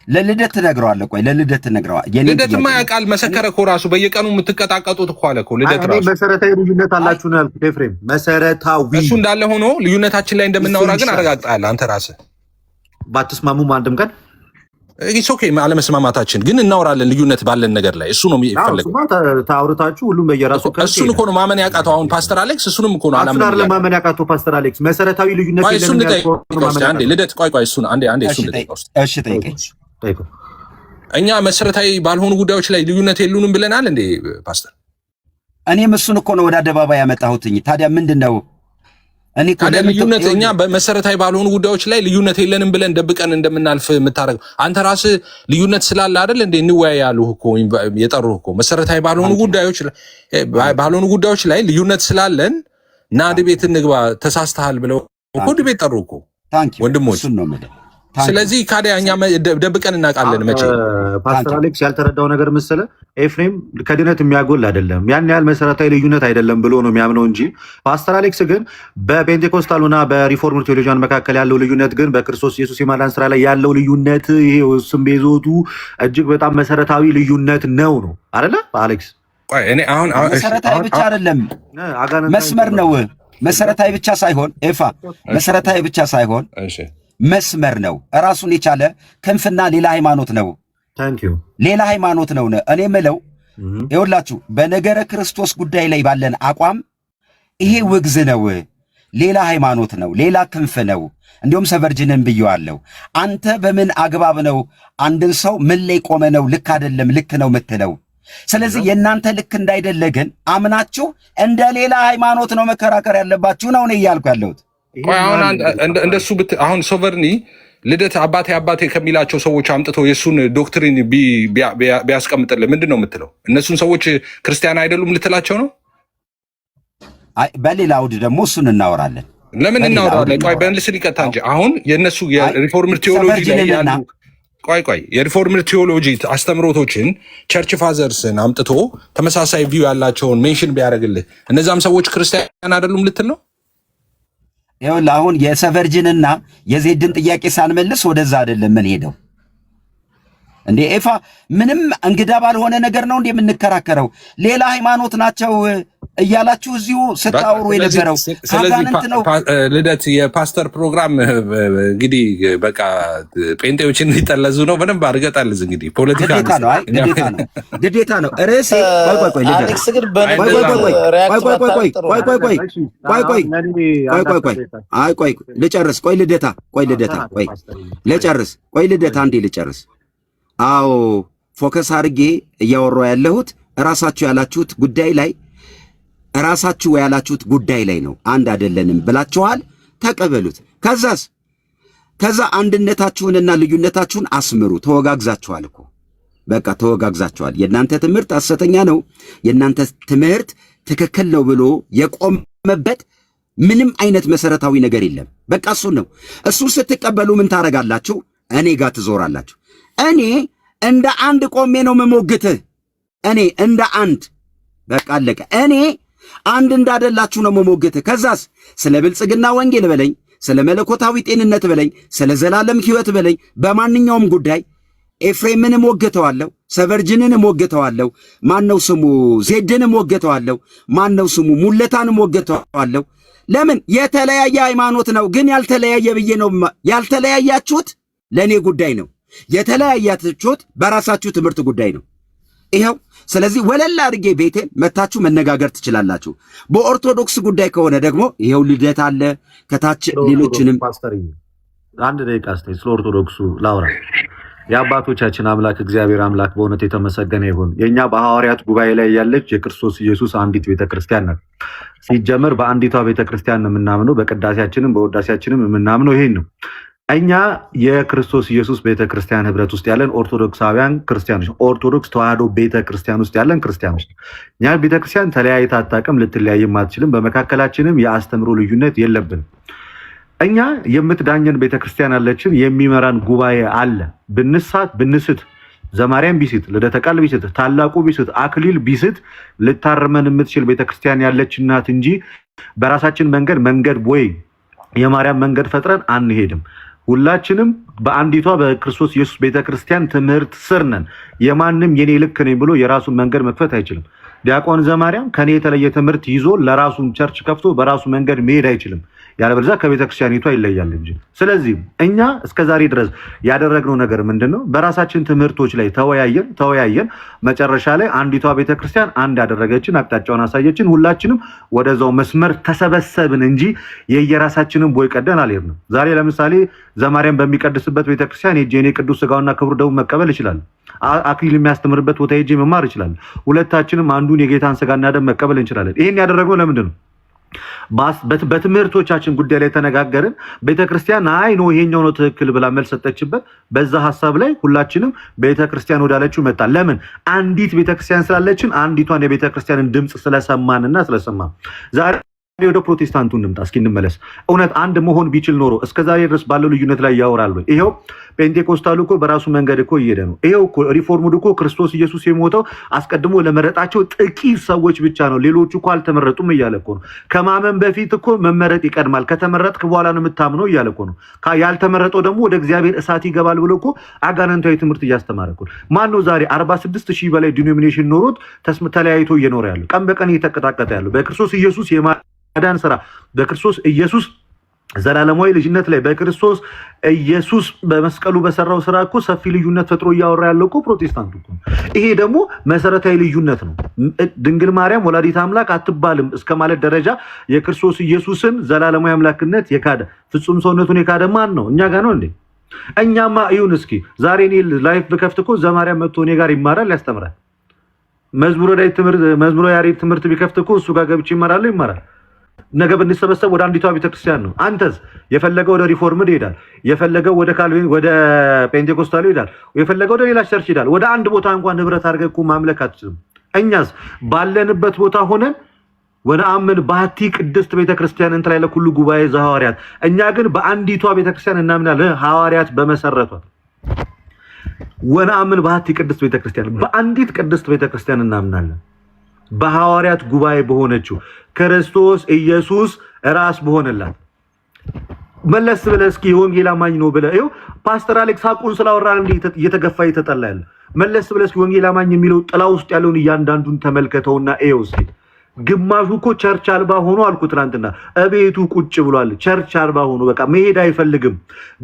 ለልደት ትነግረዋለህ። ቆይ ለልደት ትነግረዋለህ። ልደትማ ያውቃል መሰከረ እኮ ራሱ በየቀኑ የምትቀጣቀጡት እኮ አለ እኮ ልደት ራሱ መሰረታዊ ልዩነት አላችሁ ነው ያልኩት ኤፍሬም። መሰረታዊ እሱ እንዳለ ሆኖ ልዩነታችን ላይ እንደምናወራ ግን አረጋግጠሃል አንተ ራስህ። ባትስማሙም አንድም ቀን ኢትስ ኦኬ አለመስማማታችን ግን እናወራለን ልዩነት ባለን ነገር ላይ። እሱ ነው የሚፈልገው ታውርታችሁ ሁሉም በየራሱ እሱን እኮ ነው ማመን ያቃተው አሁን ፓስተር አሌክስ። እሱንም እኮ ነው አላምን ማመን ያቃተው ፓስተር አሌክስ። መሰረታዊ ልዩነት አንዴ ልደት ቆይ እሱን አንዴ እሱን ልጠይቀው። እሺ ጠይቀኝ። እኛ መሰረታዊ ባልሆኑ ጉዳዮች ላይ ልዩነት የሉንም ብለናል እንዴ ፓስተር? እኔም እሱን እኮ ነው ወደ አደባባይ ያመጣሁትኝ። ታዲያ ምንድነው እኔ ታዲያ ልዩነት እኛ በመሰረታዊ ባልሆኑ ጉዳዮች ላይ ልዩነት የለንም ብለን ደብቀን እንደምናልፍ የምታረገው አንተ ራስህ ልዩነት ስላለ አይደል እንዴ እንወያያሉህ እኮ የጠሩህ እኮ መሰረታዊ ባልሆኑ ጉዳዮች ላይ ልዩነት ስላለን እና ድቤት እንግባ ተሳስተሃል ብለው እኮ ድቤት ጠሩ እኮ ወንድሞች። ስለዚህ ካዲያ እኛ ደብቀን እናውቃለን። መቼ ፓስተር አሌክስ ያልተረዳው ነገር መሰለ ኤፍሬም ከድነት የሚያጎል አይደለም፣ ያን ያህል መሰረታዊ ልዩነት አይደለም ብሎ ነው የሚያምነው እንጂ ፓስተር አሌክስ ግን በፔንቴኮስታሉና በሪፎርምድ ቴዎሎጂያን መካከል ያለው ልዩነት ግን በክርስቶስ ኢየሱስ የማዳን ስራ ላይ ያለው ልዩነት ይሄ ስም ቤዞቱ እጅግ በጣም መሰረታዊ ልዩነት ነው አይደለ አሌክስ? እኔ አሁን መሰረታዊ ብቻ አይደለም መስመር ነው። መሰረታዊ ብቻ ሳይሆን ኤፋ መሰረታዊ ብቻ ሳይሆን መስመር ነው። ራሱን የቻለ ክንፍና ሌላ ሃይማኖት ነው። ሌላ ሃይማኖት ነው። እኔ ምለው ይኸውላችሁ በነገረ ክርስቶስ ጉዳይ ላይ ባለን አቋም ይሄ ውግዝ ነው። ሌላ ሃይማኖት ነው። ሌላ ክንፍ ነው። እንዲሁም ሰቨርጅንን ብየዋለሁ። አንተ በምን አግባብ ነው አንድን ሰው ምን ላይ ቆመ ነው ልክ አይደለም ልክ ነው የምትለው? ስለዚህ የእናንተ ልክ እንዳይደለ ግን አምናችሁ እንደ ሌላ ሃይማኖት ነው መከራከር ያለባችሁ ነው እያልኩ ያለሁት። አሁን እንደሱ አሁን ሶቨርኒ ልደት አባቴ ከሚላቸው ሰዎች አምጥቶ የእሱን ዶክትሪን ቢያስቀምጥልህ ምንድን ነው የምትለው? እነሱን ሰዎች ክርስቲያን አይደሉም ልትላቸው ነው? በሌላ አውድ ደግሞ እሱን እናወራለን። ለምን እናወራለን? ቆይ በእንልስ ሊቀጣ እንጂ አሁን የእነሱ የሪፎርምድ ቴዎሎጂ ላይ ያሉ የሪፎርምድ ቴዎሎጂ አስተምሮቶችን ቸርች ፋዘርስን አምጥቶ ተመሳሳይ ቪው ያላቸውን ሜንሽን ቢያደርግልህ እነዛም ሰዎች ክርስቲያን አይደሉም ልትል ነው? ይኸውልህ አሁን የሰቨርጅንና የዜድን ጥያቄ ሳንመልስ ወደዛ አይደለም ምን ሄደው እንዴ ኤፋ ምንም እንግዳ ባልሆነ ነገር ነው እንዴ የምንከራከረው? ሌላ ሃይማኖት ናቸው እያላችሁ እዚሁ ስታወሩ የነበረው ካጋንንት ነው። ልደት የፓስተር ፕሮግራም እንግዲህ በቃ ጴንጤዎችን ሊጠለዙ ነው። በደንብ አድርገህ ጠልዝ። እንግዲህ ፖለቲካ ግዴታ ነው። ርዕሴ ልጨርስ። ልጨርስ። አንዴ ልጨርስ። አዎ ፎከስ አድርጌ እያወራሁ ያለሁት ራሳችሁ ያላችሁት ጉዳይ ላይ ነው። አንድ አይደለንም ብላችኋል፣ ተቀበሉት። ከዛ አንድነታችሁንና ልዩነታችሁን አስምሩ። ተወጋግዛችኋል እኮ በቃ ተወጋግዛችኋል። የእናንተ ትምህርት ሐሰተኛ ነው፣ የእናንተ ትምህርት ትክክል ነው ብሎ የቆመበት ምንም አይነት መሰረታዊ ነገር የለም። በቃ እሱን ነው። እሱን ስትቀበሉ ምን ታረጋላችሁ? እኔ ጋር ትዞራላችሁ። እኔ እንደ አንድ ቆሜ ነው መሞግትህ። እኔ እንደ አንድ በቃ አለቀ። እኔ አንድ እንዳደላችሁ ነው መሞግትህ። ከዛስ ስለ ብልጽግና ወንጌል በለኝ፣ ስለ መለኮታዊ ጤንነት በለኝ፣ ስለ ዘላለም ሕይወት በለኝ። በማንኛውም ጉዳይ ኤፍሬምንም ወገተዋለሁ፣ ሰቨርጅንንም ወገተዋለሁ፣ ማነው ስሙ ዜድንም ወገተዋለሁ፣ ማነው ስሙ ሙለታንም ወገተዋለሁ። ለምን? የተለያየ ሃይማኖት ነው። ግን ያልተለያየ ብዬ ነው። ያልተለያያችሁት ለእኔ ጉዳይ ነው። የተለያያችሁት በራሳችሁ ትምህርት ጉዳይ ነው። ይኸው። ስለዚህ ወለላ አድርጌ ቤቴን መታችሁ መነጋገር ትችላላችሁ። በኦርቶዶክስ ጉዳይ ከሆነ ደግሞ ይኸው ልደት አለ ከታች ሌሎችንም አንድ ደቂቃ ስለ ኦርቶዶክሱ ላውራ። የአባቶቻችን አምላክ እግዚአብሔር አምላክ በእውነት የተመሰገነ ይሁን። የኛ በሐዋርያት ጉባኤ ላይ ያለች የክርስቶስ ኢየሱስ አንዲት ቤተክርስቲያን ናት። ሲጀመር በአንዲቷ ቤተክርስቲያን ነው የምናምነው። በቅዳሴያችንም በውዳሴያችንም የምናምነው ይሄን ነው። እኛ የክርስቶስ ኢየሱስ ቤተክርስቲያን ህብረት ውስጥ ያለን ኦርቶዶክሳውያን ክርስቲያኖች፣ ኦርቶዶክስ ተዋህዶ ቤተክርስቲያን ውስጥ ያለን ክርስቲያኖች። እኛ ቤተክርስቲያን ተለያይታ አታውቅም፣ ልትለያይም አትችልም። በመካከላችንም የአስተምሮ ልዩነት የለብንም። እኛ የምትዳኘን ቤተክርስቲያን አለችን፣ የሚመራን ጉባኤ አለ። ብንስት ዘማርያም ቢስት፣ ልደተ ቃል ቢስት፣ ታላቁ ቢስት፣ አክሊል ቢስት ልታርመን የምትችል ቤተክርስቲያን ያለችን ናት እንጂ በራሳችን መንገድ ወይ የማርያም መንገድ ፈጥረን አንሄድም። ሁላችንም በአንዲቷ በክርስቶስ ኢየሱስ ቤተክርስቲያን ትምህርት ስር ነን። የማንም የኔ ልክ ነኝ ብሎ የራሱን መንገድ መክፈት አይችልም። ዲያቆን ዘማርያም ከኔ የተለየ ትምህርት ይዞ ለራሱን ቸርች ከፍቶ በራሱ መንገድ መሄድ አይችልም። ያለበለዚያ ከቤተክርስቲያኒቷ ይለያል እንጂ። ስለዚህ እኛ እስከዛሬ ድረስ ያደረግነው ነገር ምንድነው? በራሳችን ትምህርቶች ላይ ተወያየን። መጨረሻ ላይ አንዲቷ ቤተክርስቲያን አንድ ያደረገችን፣ አቅጣጫውን አሳየችን። ሁላችንም ወደዛው መስመር ተሰበሰብን እንጂ የየራሳችንን ቦይ ቀደን አልሄድንም። ዛሬ ለምሳሌ ዘማርያም በሚቀድስበት ቤተክርስቲያን ሄጄ እኔ ቅዱስ ስጋውና ክቡር ደሙን መቀበል ይችላል። አክሊል የሚያስተምርበት ቦታ ሄጄ መማር ይችላል። ሁለታችንም አንዱን የጌታን ስጋና ደም መቀበል እንችላለን። ይሄን ያደረግነው ለምንድን ነው? በትምህርቶቻችን ጉዳይ ላይ ተነጋገርን። ቤተክርስቲያን አይ ነው ይሄኛው ነው ትክክል ብላ መልስ ሰጠችበት። በዛ ሐሳብ ላይ ሁላችንም ቤተክርስቲያን ወዳለችው መጣ። ለምን? አንዲት ቤተክርስቲያን ስላለችን፣ አንዲቷን የቤተክርስቲያንን ድምጽ ስለሰማንና ስለሰማ። ዛሬ ወደ ፕሮቴስታንቱ እንምጣ እስኪ እንመለስ። እውነት አንድ መሆን ቢችል ኖሮ እስከዛሬ ድረስ ባለው ልዩነት ላይ ያወራሉ። ይሄው ፔንቴኮስታሉ እኮ በራሱ መንገድ እኮ እየሄደ ነው። ይሄው እኮ ሪፎርሙድ እኮ ክርስቶስ ኢየሱስ የሞተው አስቀድሞ ለመረጣቸው ጥቂት ሰዎች ብቻ ነው፣ ሌሎቹ እኮ አልተመረጡም እያለ እኮ ነው። ከማመን በፊት እኮ መመረጥ ይቀድማል፣ ከተመረጥክ በኋላ ነው የምታምነው እያለ እኮ ነው። ያልተመረጠው ደግሞ ወደ እግዚአብሔር እሳት ይገባል ብሎ እኮ አጋንንታዊ ትምህርት እያስተማረ እኮ። ማን ነው ዛሬ 46,000 በላይ ዲኖሚኔሽን ኖሮት ተለያይቶ እየኖረ ያለው? ቀን በቀን እየተቀጣቀጠ ያለው በክርስቶስ ኢየሱስ የማዳን ስራ፣ በክርስቶስ ኢየሱስ ዘላለማዊ ልጅነት ላይ በክርስቶስ ኢየሱስ በመስቀሉ በሰራው ስራ እኮ ሰፊ ልዩነት ፈጥሮ እያወራ ያለው እኮ ፕሮቴስታንቱ እኮ። ይሄ ደግሞ መሰረታዊ ልዩነት ነው። ድንግል ማርያም ወላዲት አምላክ አትባልም እስከ ማለት ደረጃ የክርስቶስ ኢየሱስን ዘላለማዊ አምላክነት የካደ ፍጹም ሰውነቱን የካደ ማን ነው? እኛ ጋር ነው እንዴ? እኛማ ይሁን እስኪ ዛሬ እኔ ላይፍ በከፍት እኮ ዘማርያም መጥቶ እኔ ጋር ይማራል፣ ያስተምራል። መዝሙረ ያሬድ ትምህርት ቢከፍት እኮ እሱ ጋር ገብቼ ይማራል። ነገ ብንሰበሰብ ወደ አንዲቷ ቤተክርስቲያን ነው። አንተስ የፈለገው ወደ ሪፎርምድ ይሄዳል፣ የፈለገው ወደ ካልቪን ወደ ፔንቴኮስታሉ ይሄዳል፣ የፈለገው ወደ ሌላ ቸርች ይሄዳል። ወደ አንድ ቦታ እንኳን ህብረት አድርገህ እኮ ማምለክ አትችልም። እኛስ ባለንበት ቦታ ሆነን ወደ አምን ባቲ ቅድስት ቤተክርስቲያን እንት ላይ ለኩሉ ጉባኤ ዘሐዋርያት። እኛ ግን በአንዲቷ ቤተክርስቲያን እናምናለን፣ ሐዋርያት በመሰረቷት። ወደ አምን ባቲ ቅድስት ቤተክርስቲያን፣ በአንዲት ቅድስት ቤተክርስቲያን እናምናለን፣ በሐዋርያት ጉባኤ በሆነችው ክርስቶስ ኢየሱስ ራስ በሆነላት። መለስ ብለህ እስኪ የወንጌል አማኝ ነው ብለህ ይኸው ፓስተር አሌክስ ሐቁን ስላወራ እንዴ እየተገፋ እየተጠላ ያለ። መለስ ብለህ እስኪ ወንጌል አማኝ የሚለው ጥላ ውስጥ ያለውን እያንዳንዱን ተመልከተውና ይኸው እስኪ ግማሹ እኮ ቸርች አልባ ሆኖ አልኩ ትናንትና፣ እቤቱ ቁጭ ብሏል። ቸርች አልባ ሆኖ በቃ መሄድ አይፈልግም።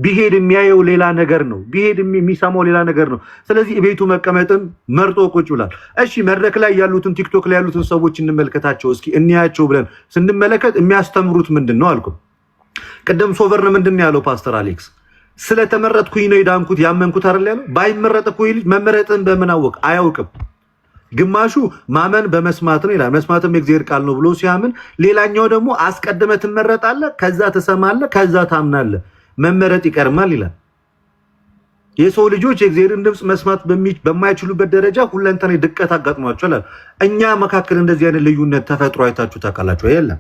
ቢሄድ የሚያየው ሌላ ነገር ነው፣ ቢሄድ የሚሰማው ሌላ ነገር ነው። ስለዚህ ቤቱ መቀመጥን መርጦ ቁጭ ብሏል። እሺ መድረክ ላይ ያሉትን ቲክቶክ ላይ ያሉትን ሰዎች እንመልከታቸው እስኪ እንያቸው ብለን ስንመለከት የሚያስተምሩት ምንድን ነው አልኩ። ቅድም ሶቨርን ምንድን ነው ያለው ፓስተር አሌክስ? ስለተመረጥኩኝ ነው የዳንኩት ያመንኩት አይደል ያለው። ባይመረጥ እኮ ልጅ መመረጥን በምን አወቅ? አያውቅም። ግማሹ ማመን በመስማት ነው ይላል። መስማትም የእግዚአብሔር ቃል ነው ብሎ ሲያምን፣ ሌላኛው ደግሞ አስቀድመ ትመረጣለህ፣ ከዛ ትሰማለህ፣ ከዛ ታምናለህ፣ መመረጥ ይቀርማል ይላል። የሰው ልጆች የእግዚአብሔርን ድምፅ መስማት በማይችሉበት ደረጃ ሁለንተናዊ ድቀት አጋጥሟቸዋል። እኛ መካከል እንደዚህ አይነት ልዩነት ተፈጥሮ አይታችሁ ታውቃላችሁ? የለም።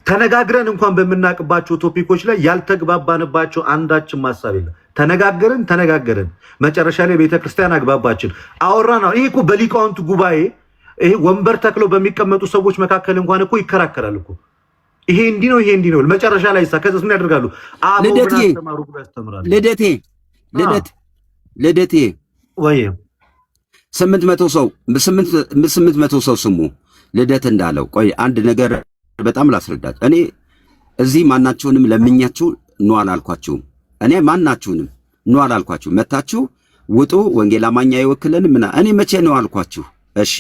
ተነጋግረን እንኳን በምናውቅባቸው ቶፒኮች ላይ ያልተግባባንባቸው አንዳችን ማሳብ የለም። ተነጋገርን መጨረሻ ላይ ቤተክርስቲያን አግባባችን አወራን። ይሄ እኮ በሊቃውንቱ ጉባኤ ይሄ ወንበር ተክለው በሚቀመጡ ሰዎች መካከል እንኳን እኮ ይከራከራል እኮ። ይሄ እንዲህ ነው፣ ይሄ እንዲህ ነው። መጨረሻ ላይ ከዛስ ምን ያደርጋሉ? ልደቴ ወይ 800 ሰው ስሙ ልደት እንዳለው። ቆይ አንድ ነገር በጣም ላስረዳት። እኔ እዚህ ማናችሁንም ለምኛችሁ ነው አላልኳችሁም። እኔ ማናችሁንም ነው አላልኳችሁ። መታችሁ ውጡ፣ ወንጌል አማኛ አይወክለንም እና እኔ መቼ ነው አልኳችሁ? እሺ፣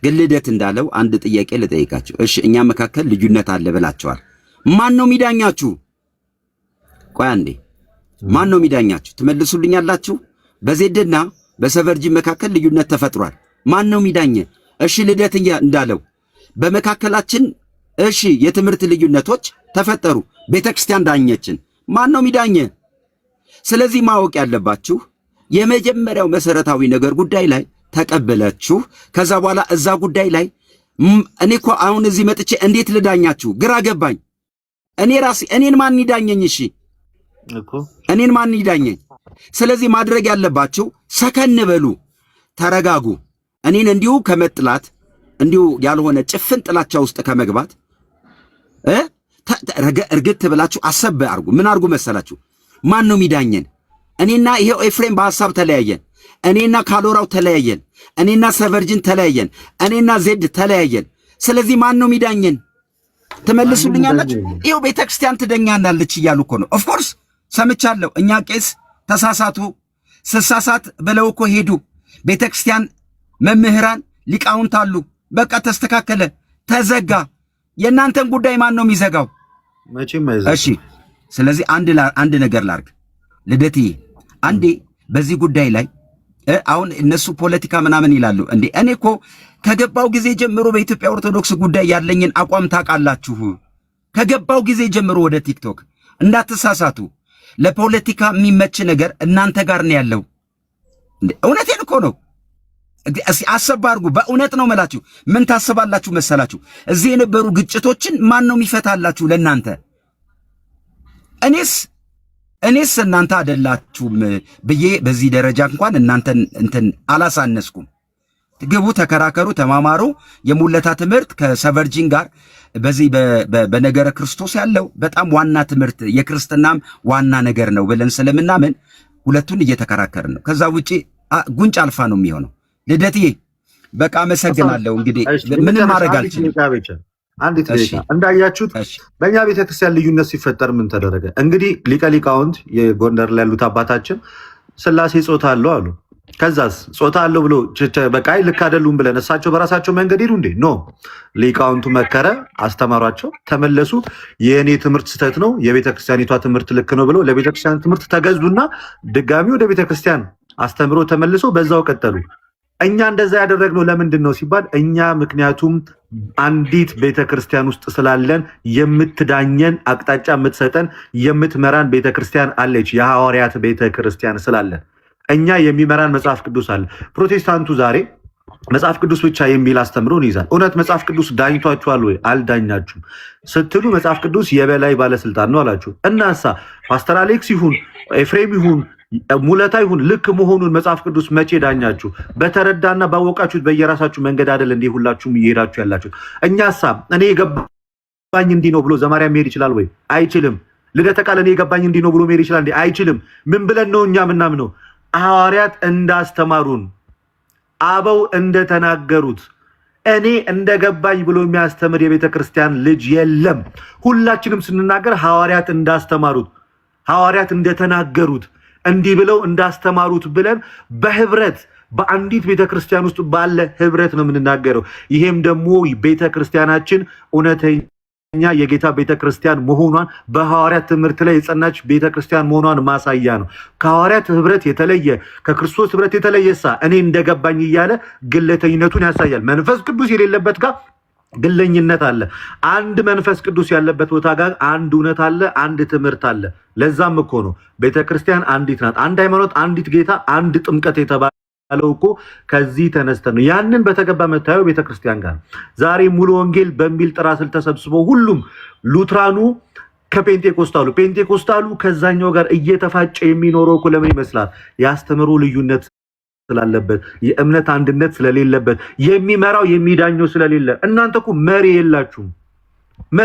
ግን ልደት እንዳለው አንድ ጥያቄ ልጠይቃችሁ። እሺ፣ እኛ መካከል ልዩነት አለ ብላችኋል። ማን ነው ሚዳኛችሁ? ቆይ አንዴ፣ ማን ነው ሚዳኛችሁ? ትመልሱልኛላችሁ? በዜድና በሰቨርጂ መካከል ልዩነት ተፈጥሯል። ማን ነው ሚዳኘ? እሺ፣ ልደት እንዳለው በመካከላችን እሺ የትምህርት ልዩነቶች ተፈጠሩ፣ ቤተክርስቲያን ዳኘችን። ማን ነው ሚዳኘ? ስለዚህ ማወቅ ያለባችሁ የመጀመሪያው መሰረታዊ ነገር ጉዳይ ላይ ተቀበላችሁ። ከዛ በኋላ እዛ ጉዳይ ላይ እኔ እኮ አሁን እዚህ መጥቼ እንዴት ልዳኛችሁ ግራ ገባኝ። እኔን ማን ይዳኘኝ? እሺ እኮ እኔን ማን ይዳኘኝ? ስለዚህ ማድረግ ያለባችሁ ሰከን በሉ፣ ተረጋጉ። እኔን እንዲሁ ከመጥላት እንዲሁ ያልሆነ ጭፍን ጥላቻ ውስጥ ከመግባት እርግጥ ብላችሁ አሰብ አርጉ። ምን አርጉ መሰላችሁ? ማን ነው ሚዳኘን? እኔና ይሄው ኤፍሬም በሐሳብ ተለያየን። እኔና ካሎራው ተለያየን። እኔና ሰቨርጅን ተለያየን። እኔና ዜድ ተለያየን። ስለዚህ ማን ነው ሚዳኘን? ትመልሱልኛላችሁ? ይሄው ቤተክርስቲያን ትደኛናለች እያሉ እኮ ነው። ኦፍኮርስ ሰምቻለሁ። እኛ ቄስ ተሳሳቱ፣ ስሳሳት ብለው እኮ ሄዱ። ቤተክርስቲያን መምህራን ሊቃውንት አሉ። በቃ ተስተካከለ፣ ተዘጋ። የእናንተን ጉዳይ ማን ነው የሚዘጋው? መቼም አይዘጋ። እሺ፣ ስለዚህ አንድ ነገር ላርግ ልደትዬ። አንዴ በዚህ ጉዳይ ላይ አሁን እነሱ ፖለቲካ ምናምን ይላሉ እንዴ። እኔ እኮ ከገባው ጊዜ ጀምሮ በኢትዮጵያ ኦርቶዶክስ ጉዳይ ያለኝን አቋም ታውቃላችሁ። ከገባው ጊዜ ጀምሮ ወደ ቲክቶክ እንዳትሳሳቱ። ለፖለቲካ የሚመች ነገር እናንተ ጋር ነው ያለው። እውነቴን እኮ ነው። አሰብ አድርጉ። በእውነት ነው መላችሁ። ምን ታስባላችሁ መሰላችሁ? እዚህ የነበሩ ግጭቶችን ማን ነው የሚፈታላችሁ ለእናንተ? እኔስ እናንተ አይደላችሁም ብዬ በዚህ ደረጃ እንኳን እናንተን እንትን አላሳነስኩም። ግቡ፣ ተከራከሩ፣ ተማማሩ። የሙለታ ትምህርት ከሰቨርጂን ጋር በዚህ በነገረ ክርስቶስ ያለው በጣም ዋና ትምህርት የክርስትናም ዋና ነገር ነው ብለን ስለምናምን ሁለቱን እየተከራከርን ነው። ከዛ ውጪ ጉንጭ አልፋ ነው የሚሆነው። ልደትዬ በቃ አመሰግናለሁ። እንግዲህ ምንም ማድረግ አልችልም። አንዲት ደቂቃ እንዳያችሁት በእኛ ቤተክርስቲያን ልዩነት ሲፈጠር ምን ተደረገ? እንግዲህ ሊቀ ሊቃውንት የጎንደር ላይ ያሉት አባታችን ስላሴ ጾታ አለው አሉ። ከዛስ ጾታ አለው ብሎ በቃ ልክ አይደሉም ብለን እሳቸው በራሳቸው መንገድ ሄዱ እንዴ? ኖ ሊቃውንቱ መከረ፣ አስተማሯቸው፣ ተመለሱ። የእኔ ትምህርት ስህተት ነው፣ የቤተክርስቲያኒቷ ትምህርት ልክ ነው ብሎ ለቤተክርስቲያን ትምህርት ተገዙና ድጋሚ ወደ ቤተክርስቲያን አስተምሮ ተመልሶ በዛው ቀጠሉ። እኛ እንደዛ ያደረግነው ለምንድን ነው ሲባል እኛ ምክንያቱም አንዲት ቤተክርስቲያን ውስጥ ስላለን የምትዳኘን አቅጣጫ የምትሰጠን የምትመራን ቤተክርስቲያን አለች። የሐዋርያት ቤተክርስቲያን ስላለን እኛ የሚመራን መጽሐፍ ቅዱስ አለ። ፕሮቴስታንቱ ዛሬ መጽሐፍ ቅዱስ ብቻ የሚል አስተምሮን ይዛል። እውነት መጽሐፍ ቅዱስ ዳኝቷችኋል ወይ? አልዳኛችሁም ስትሉ መጽሐፍ ቅዱስ የበላይ ባለስልጣን ነው አላችሁ። እናሳ ፓስተር አሌክስ ይሁን ኤፍሬም ይሁን ሙለታ ይሁን ልክ መሆኑን መጽሐፍ ቅዱስ መቼ ዳኛችሁ? በተረዳና ባወቃችሁት በየራሳችሁ መንገድ አይደል እንዲህ ሁላችሁም እየሄዳችሁ ያላችሁት። እኛሳ እኔ የገባኝ እንዲህ ነው ብሎ ዘማሪያ መሄድ ይችላል ወይ? አይችልም። ልደተ ቃል እኔ የገባኝ እንዲህ ነው ብሎ መሄድ ይችላል እንዴ? አይችልም። ምን ብለን ነው እኛ ምናምነው? ሐዋርያት እንዳስተማሩን አበው እንደተናገሩት እኔ እንደገባኝ ብሎ የሚያስተምር የቤተ ክርስቲያን ልጅ የለም። ሁላችንም ስንናገር ሐዋርያት እንዳስተማሩት ሐዋርያት እንደተናገሩት እንዲህ ብለው እንዳስተማሩት ብለን በህብረት በአንዲት ቤተክርስቲያን ውስጥ ባለ ህብረት ነው የምንናገረው። ይሄም ደግሞ ቤተክርስቲያናችን እውነተኛ የጌታ ቤተክርስቲያን መሆኗን በሐዋርያት ትምህርት ላይ የጸናች ቤተክርስቲያን መሆኗን ማሳያ ነው። ከሐዋርያት ህብረት የተለየ ከክርስቶስ ህብረት የተለየሳ እኔ እንደገባኝ እያለ ግለተኝነቱን ያሳያል። መንፈስ ቅዱስ የሌለበት ጋር ግለኝነት አለ። አንድ መንፈስ ቅዱስ ያለበት ቦታ ጋር አንድ እውነት አለ፣ አንድ ትምህርት አለ። ለዛም እኮ ነው ቤተክርስቲያን አንዲት ናት። አንድ ሃይማኖት፣ አንዲት ጌታ፣ አንድ ጥምቀት የተባለው እኮ ከዚህ ተነስተን ነው። ያንን በተገባ መታየው ቤተክርስቲያን ጋር ዛሬ ሙሉ ወንጌል በሚል ጥራ ስል ተሰብስበው ሁሉም ሉትራኑ ከፔንቴኮስታሉ ፔንቴኮስታሉ ከዛኛው ጋር እየተፋጨ የሚኖረው እኮ ለምን ይመስላል? ያስተምሩ ልዩነት ስላለበት የእምነት አንድነት ስለሌለበት የሚመራው የሚዳኘው ስለሌለ። እናንተ እኮ መሪ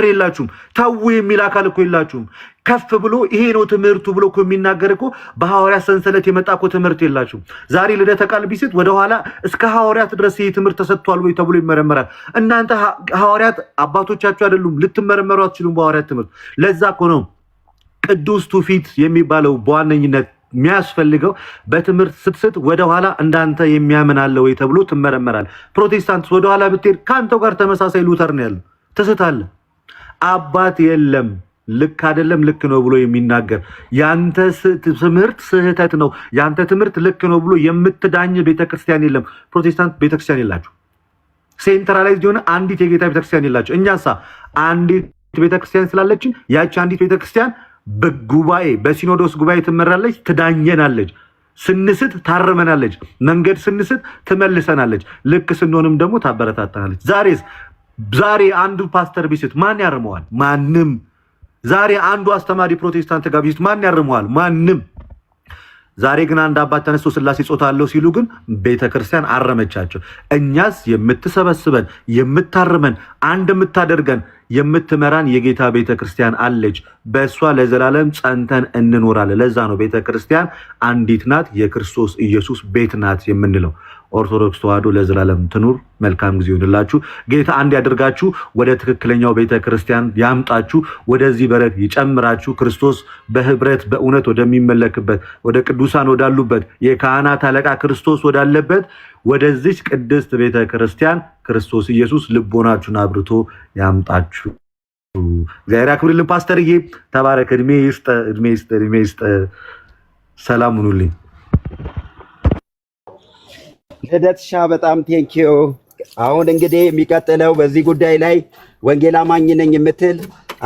የላችሁም። ታው የሚል አካል እኮ የላችሁም። ከፍ ብሎ ይሄ ነው ትምህርቱ ብሎ እኮ የሚናገር እኮ በሐዋርያት ሰንሰለት የመጣ እኮ ትምህርት የላችሁም። ዛሬ ልደተ ቃል ቢስት ወደ ኋላ እስከ ሐዋርያት ድረስ ይሄ ትምህርት ተሰጥቷል ወይ ተብሎ ይመረመራል። እናንተ ሐዋርያት አባቶቻችሁ አይደሉም፣ ልትመረመሩ አትችሉም በሐዋርያት ትምህርት። ለዛ እኮ ነው ቅዱስ ትውፊት የሚባለው በዋነኝነት የሚያስፈልገው። በትምህርት ስትስት ወደኋላ እንዳንተ የሚያምን አለ ወይ ተብሎ ትመረመራል። ፕሮቴስታንት ወደኋላ ብትሄድ ከአንተው ጋር ተመሳሳይ ሉተር ነው ያለው። ትስታለህ። አባት የለም ልክ አይደለም ልክ ነው ብሎ የሚናገር ያንተ ትምህርት ስህተት ነው፣ ያንተ ትምህርት ልክ ነው ብሎ የምትዳኝ ቤተክርስቲያን የለም። ፕሮቴስታንት ቤተክርስቲያን የላችሁ። ሴንትራላይዝድ የሆነ አንዲት የጌታ ቤተክርስቲያን የላችሁ። እኛሳ አንዲት ቤተክርስቲያን ስላለችን ያቺ አንዲት ቤተክርስቲያን በጉባኤ በሲኖዶስ ጉባኤ ትመራለች፣ ትዳኘናለች። ስንስት ታርመናለች፣ መንገድ ስንስት ትመልሰናለች፣ ልክ ስንሆንም ደግሞ ታበረታታናለች። ዛሬ አንዱ ፓስተር ቢስት ማን ያርመዋል? ማንም። ዛሬ አንዱ አስተማሪ ፕሮቴስታንት ጋር ቢስት ማን ያርመዋል? ማንም። ዛሬ ግን አንድ አባት ተነስቶ ስላሴ ጾታ አለው ሲሉ ግን ቤተክርስቲያን አረመቻቸው። እኛስ የምትሰበስበን የምታርመን አንድ የምታደርገን የምትመራን የጌታ ቤተክርስቲያን አለች። በእሷ ለዘላለም ጸንተን እንኖራለን። ለዛ ነው ቤተክርስቲያን አንዲት ናት፣ የክርስቶስ ኢየሱስ ቤት ናት የምንለው። ኦርቶዶክስ ተዋሕዶ ለዘላለም ትኑር። መልካም ጊዜ ይሁንላችሁ። ጌታ አንድ ያደርጋችሁ፣ ወደ ትክክለኛው ቤተክርስቲያን ያምጣችሁ፣ ወደዚህ በረት ይጨምራችሁ። ክርስቶስ በህብረት በእውነት ወደሚመለክበት ወደ ቅዱሳን ወዳሉበት የካህናት አለቃ ክርስቶስ ወዳለበት ወደዚች ቅድስት ቤተክርስቲያን ክርስቶስ ኢየሱስ ልቦናችሁን አብርቶ ያምጣችሁ። እግዚአብሔር ያክብርልን። ፓስተርዬ ተባረክ። እድሜ ይስጥ። ሰላም ሁኑልኝ። ልደትሻ በጣም ቴንኪዩ። አሁን እንግዲህ የሚቀጥለው በዚህ ጉዳይ ላይ ወንጌል አማኝ ነኝ የምትል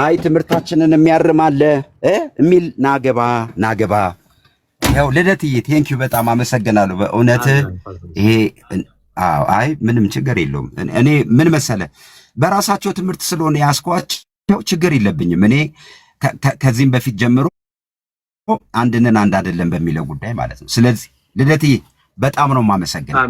አይ ትምህርታችንን የሚያርማለ የሚል ናገባ። ያው ልደትዬ ቴንኪዩ፣ በጣም አመሰግናለሁ በእውነት ይሄ አይ ምንም ችግር የለውም። እኔ ምን መሰለ በራሳቸው ትምህርት ስለሆነ ያስኳቸው ችግር የለብኝም። እኔ ከዚህም በፊት ጀምሮ አንድነን አንድ አይደለም በሚለው ጉዳይ ማለት ነው። ስለዚህ ልደትዬ በጣም ነው የማመሰግነው።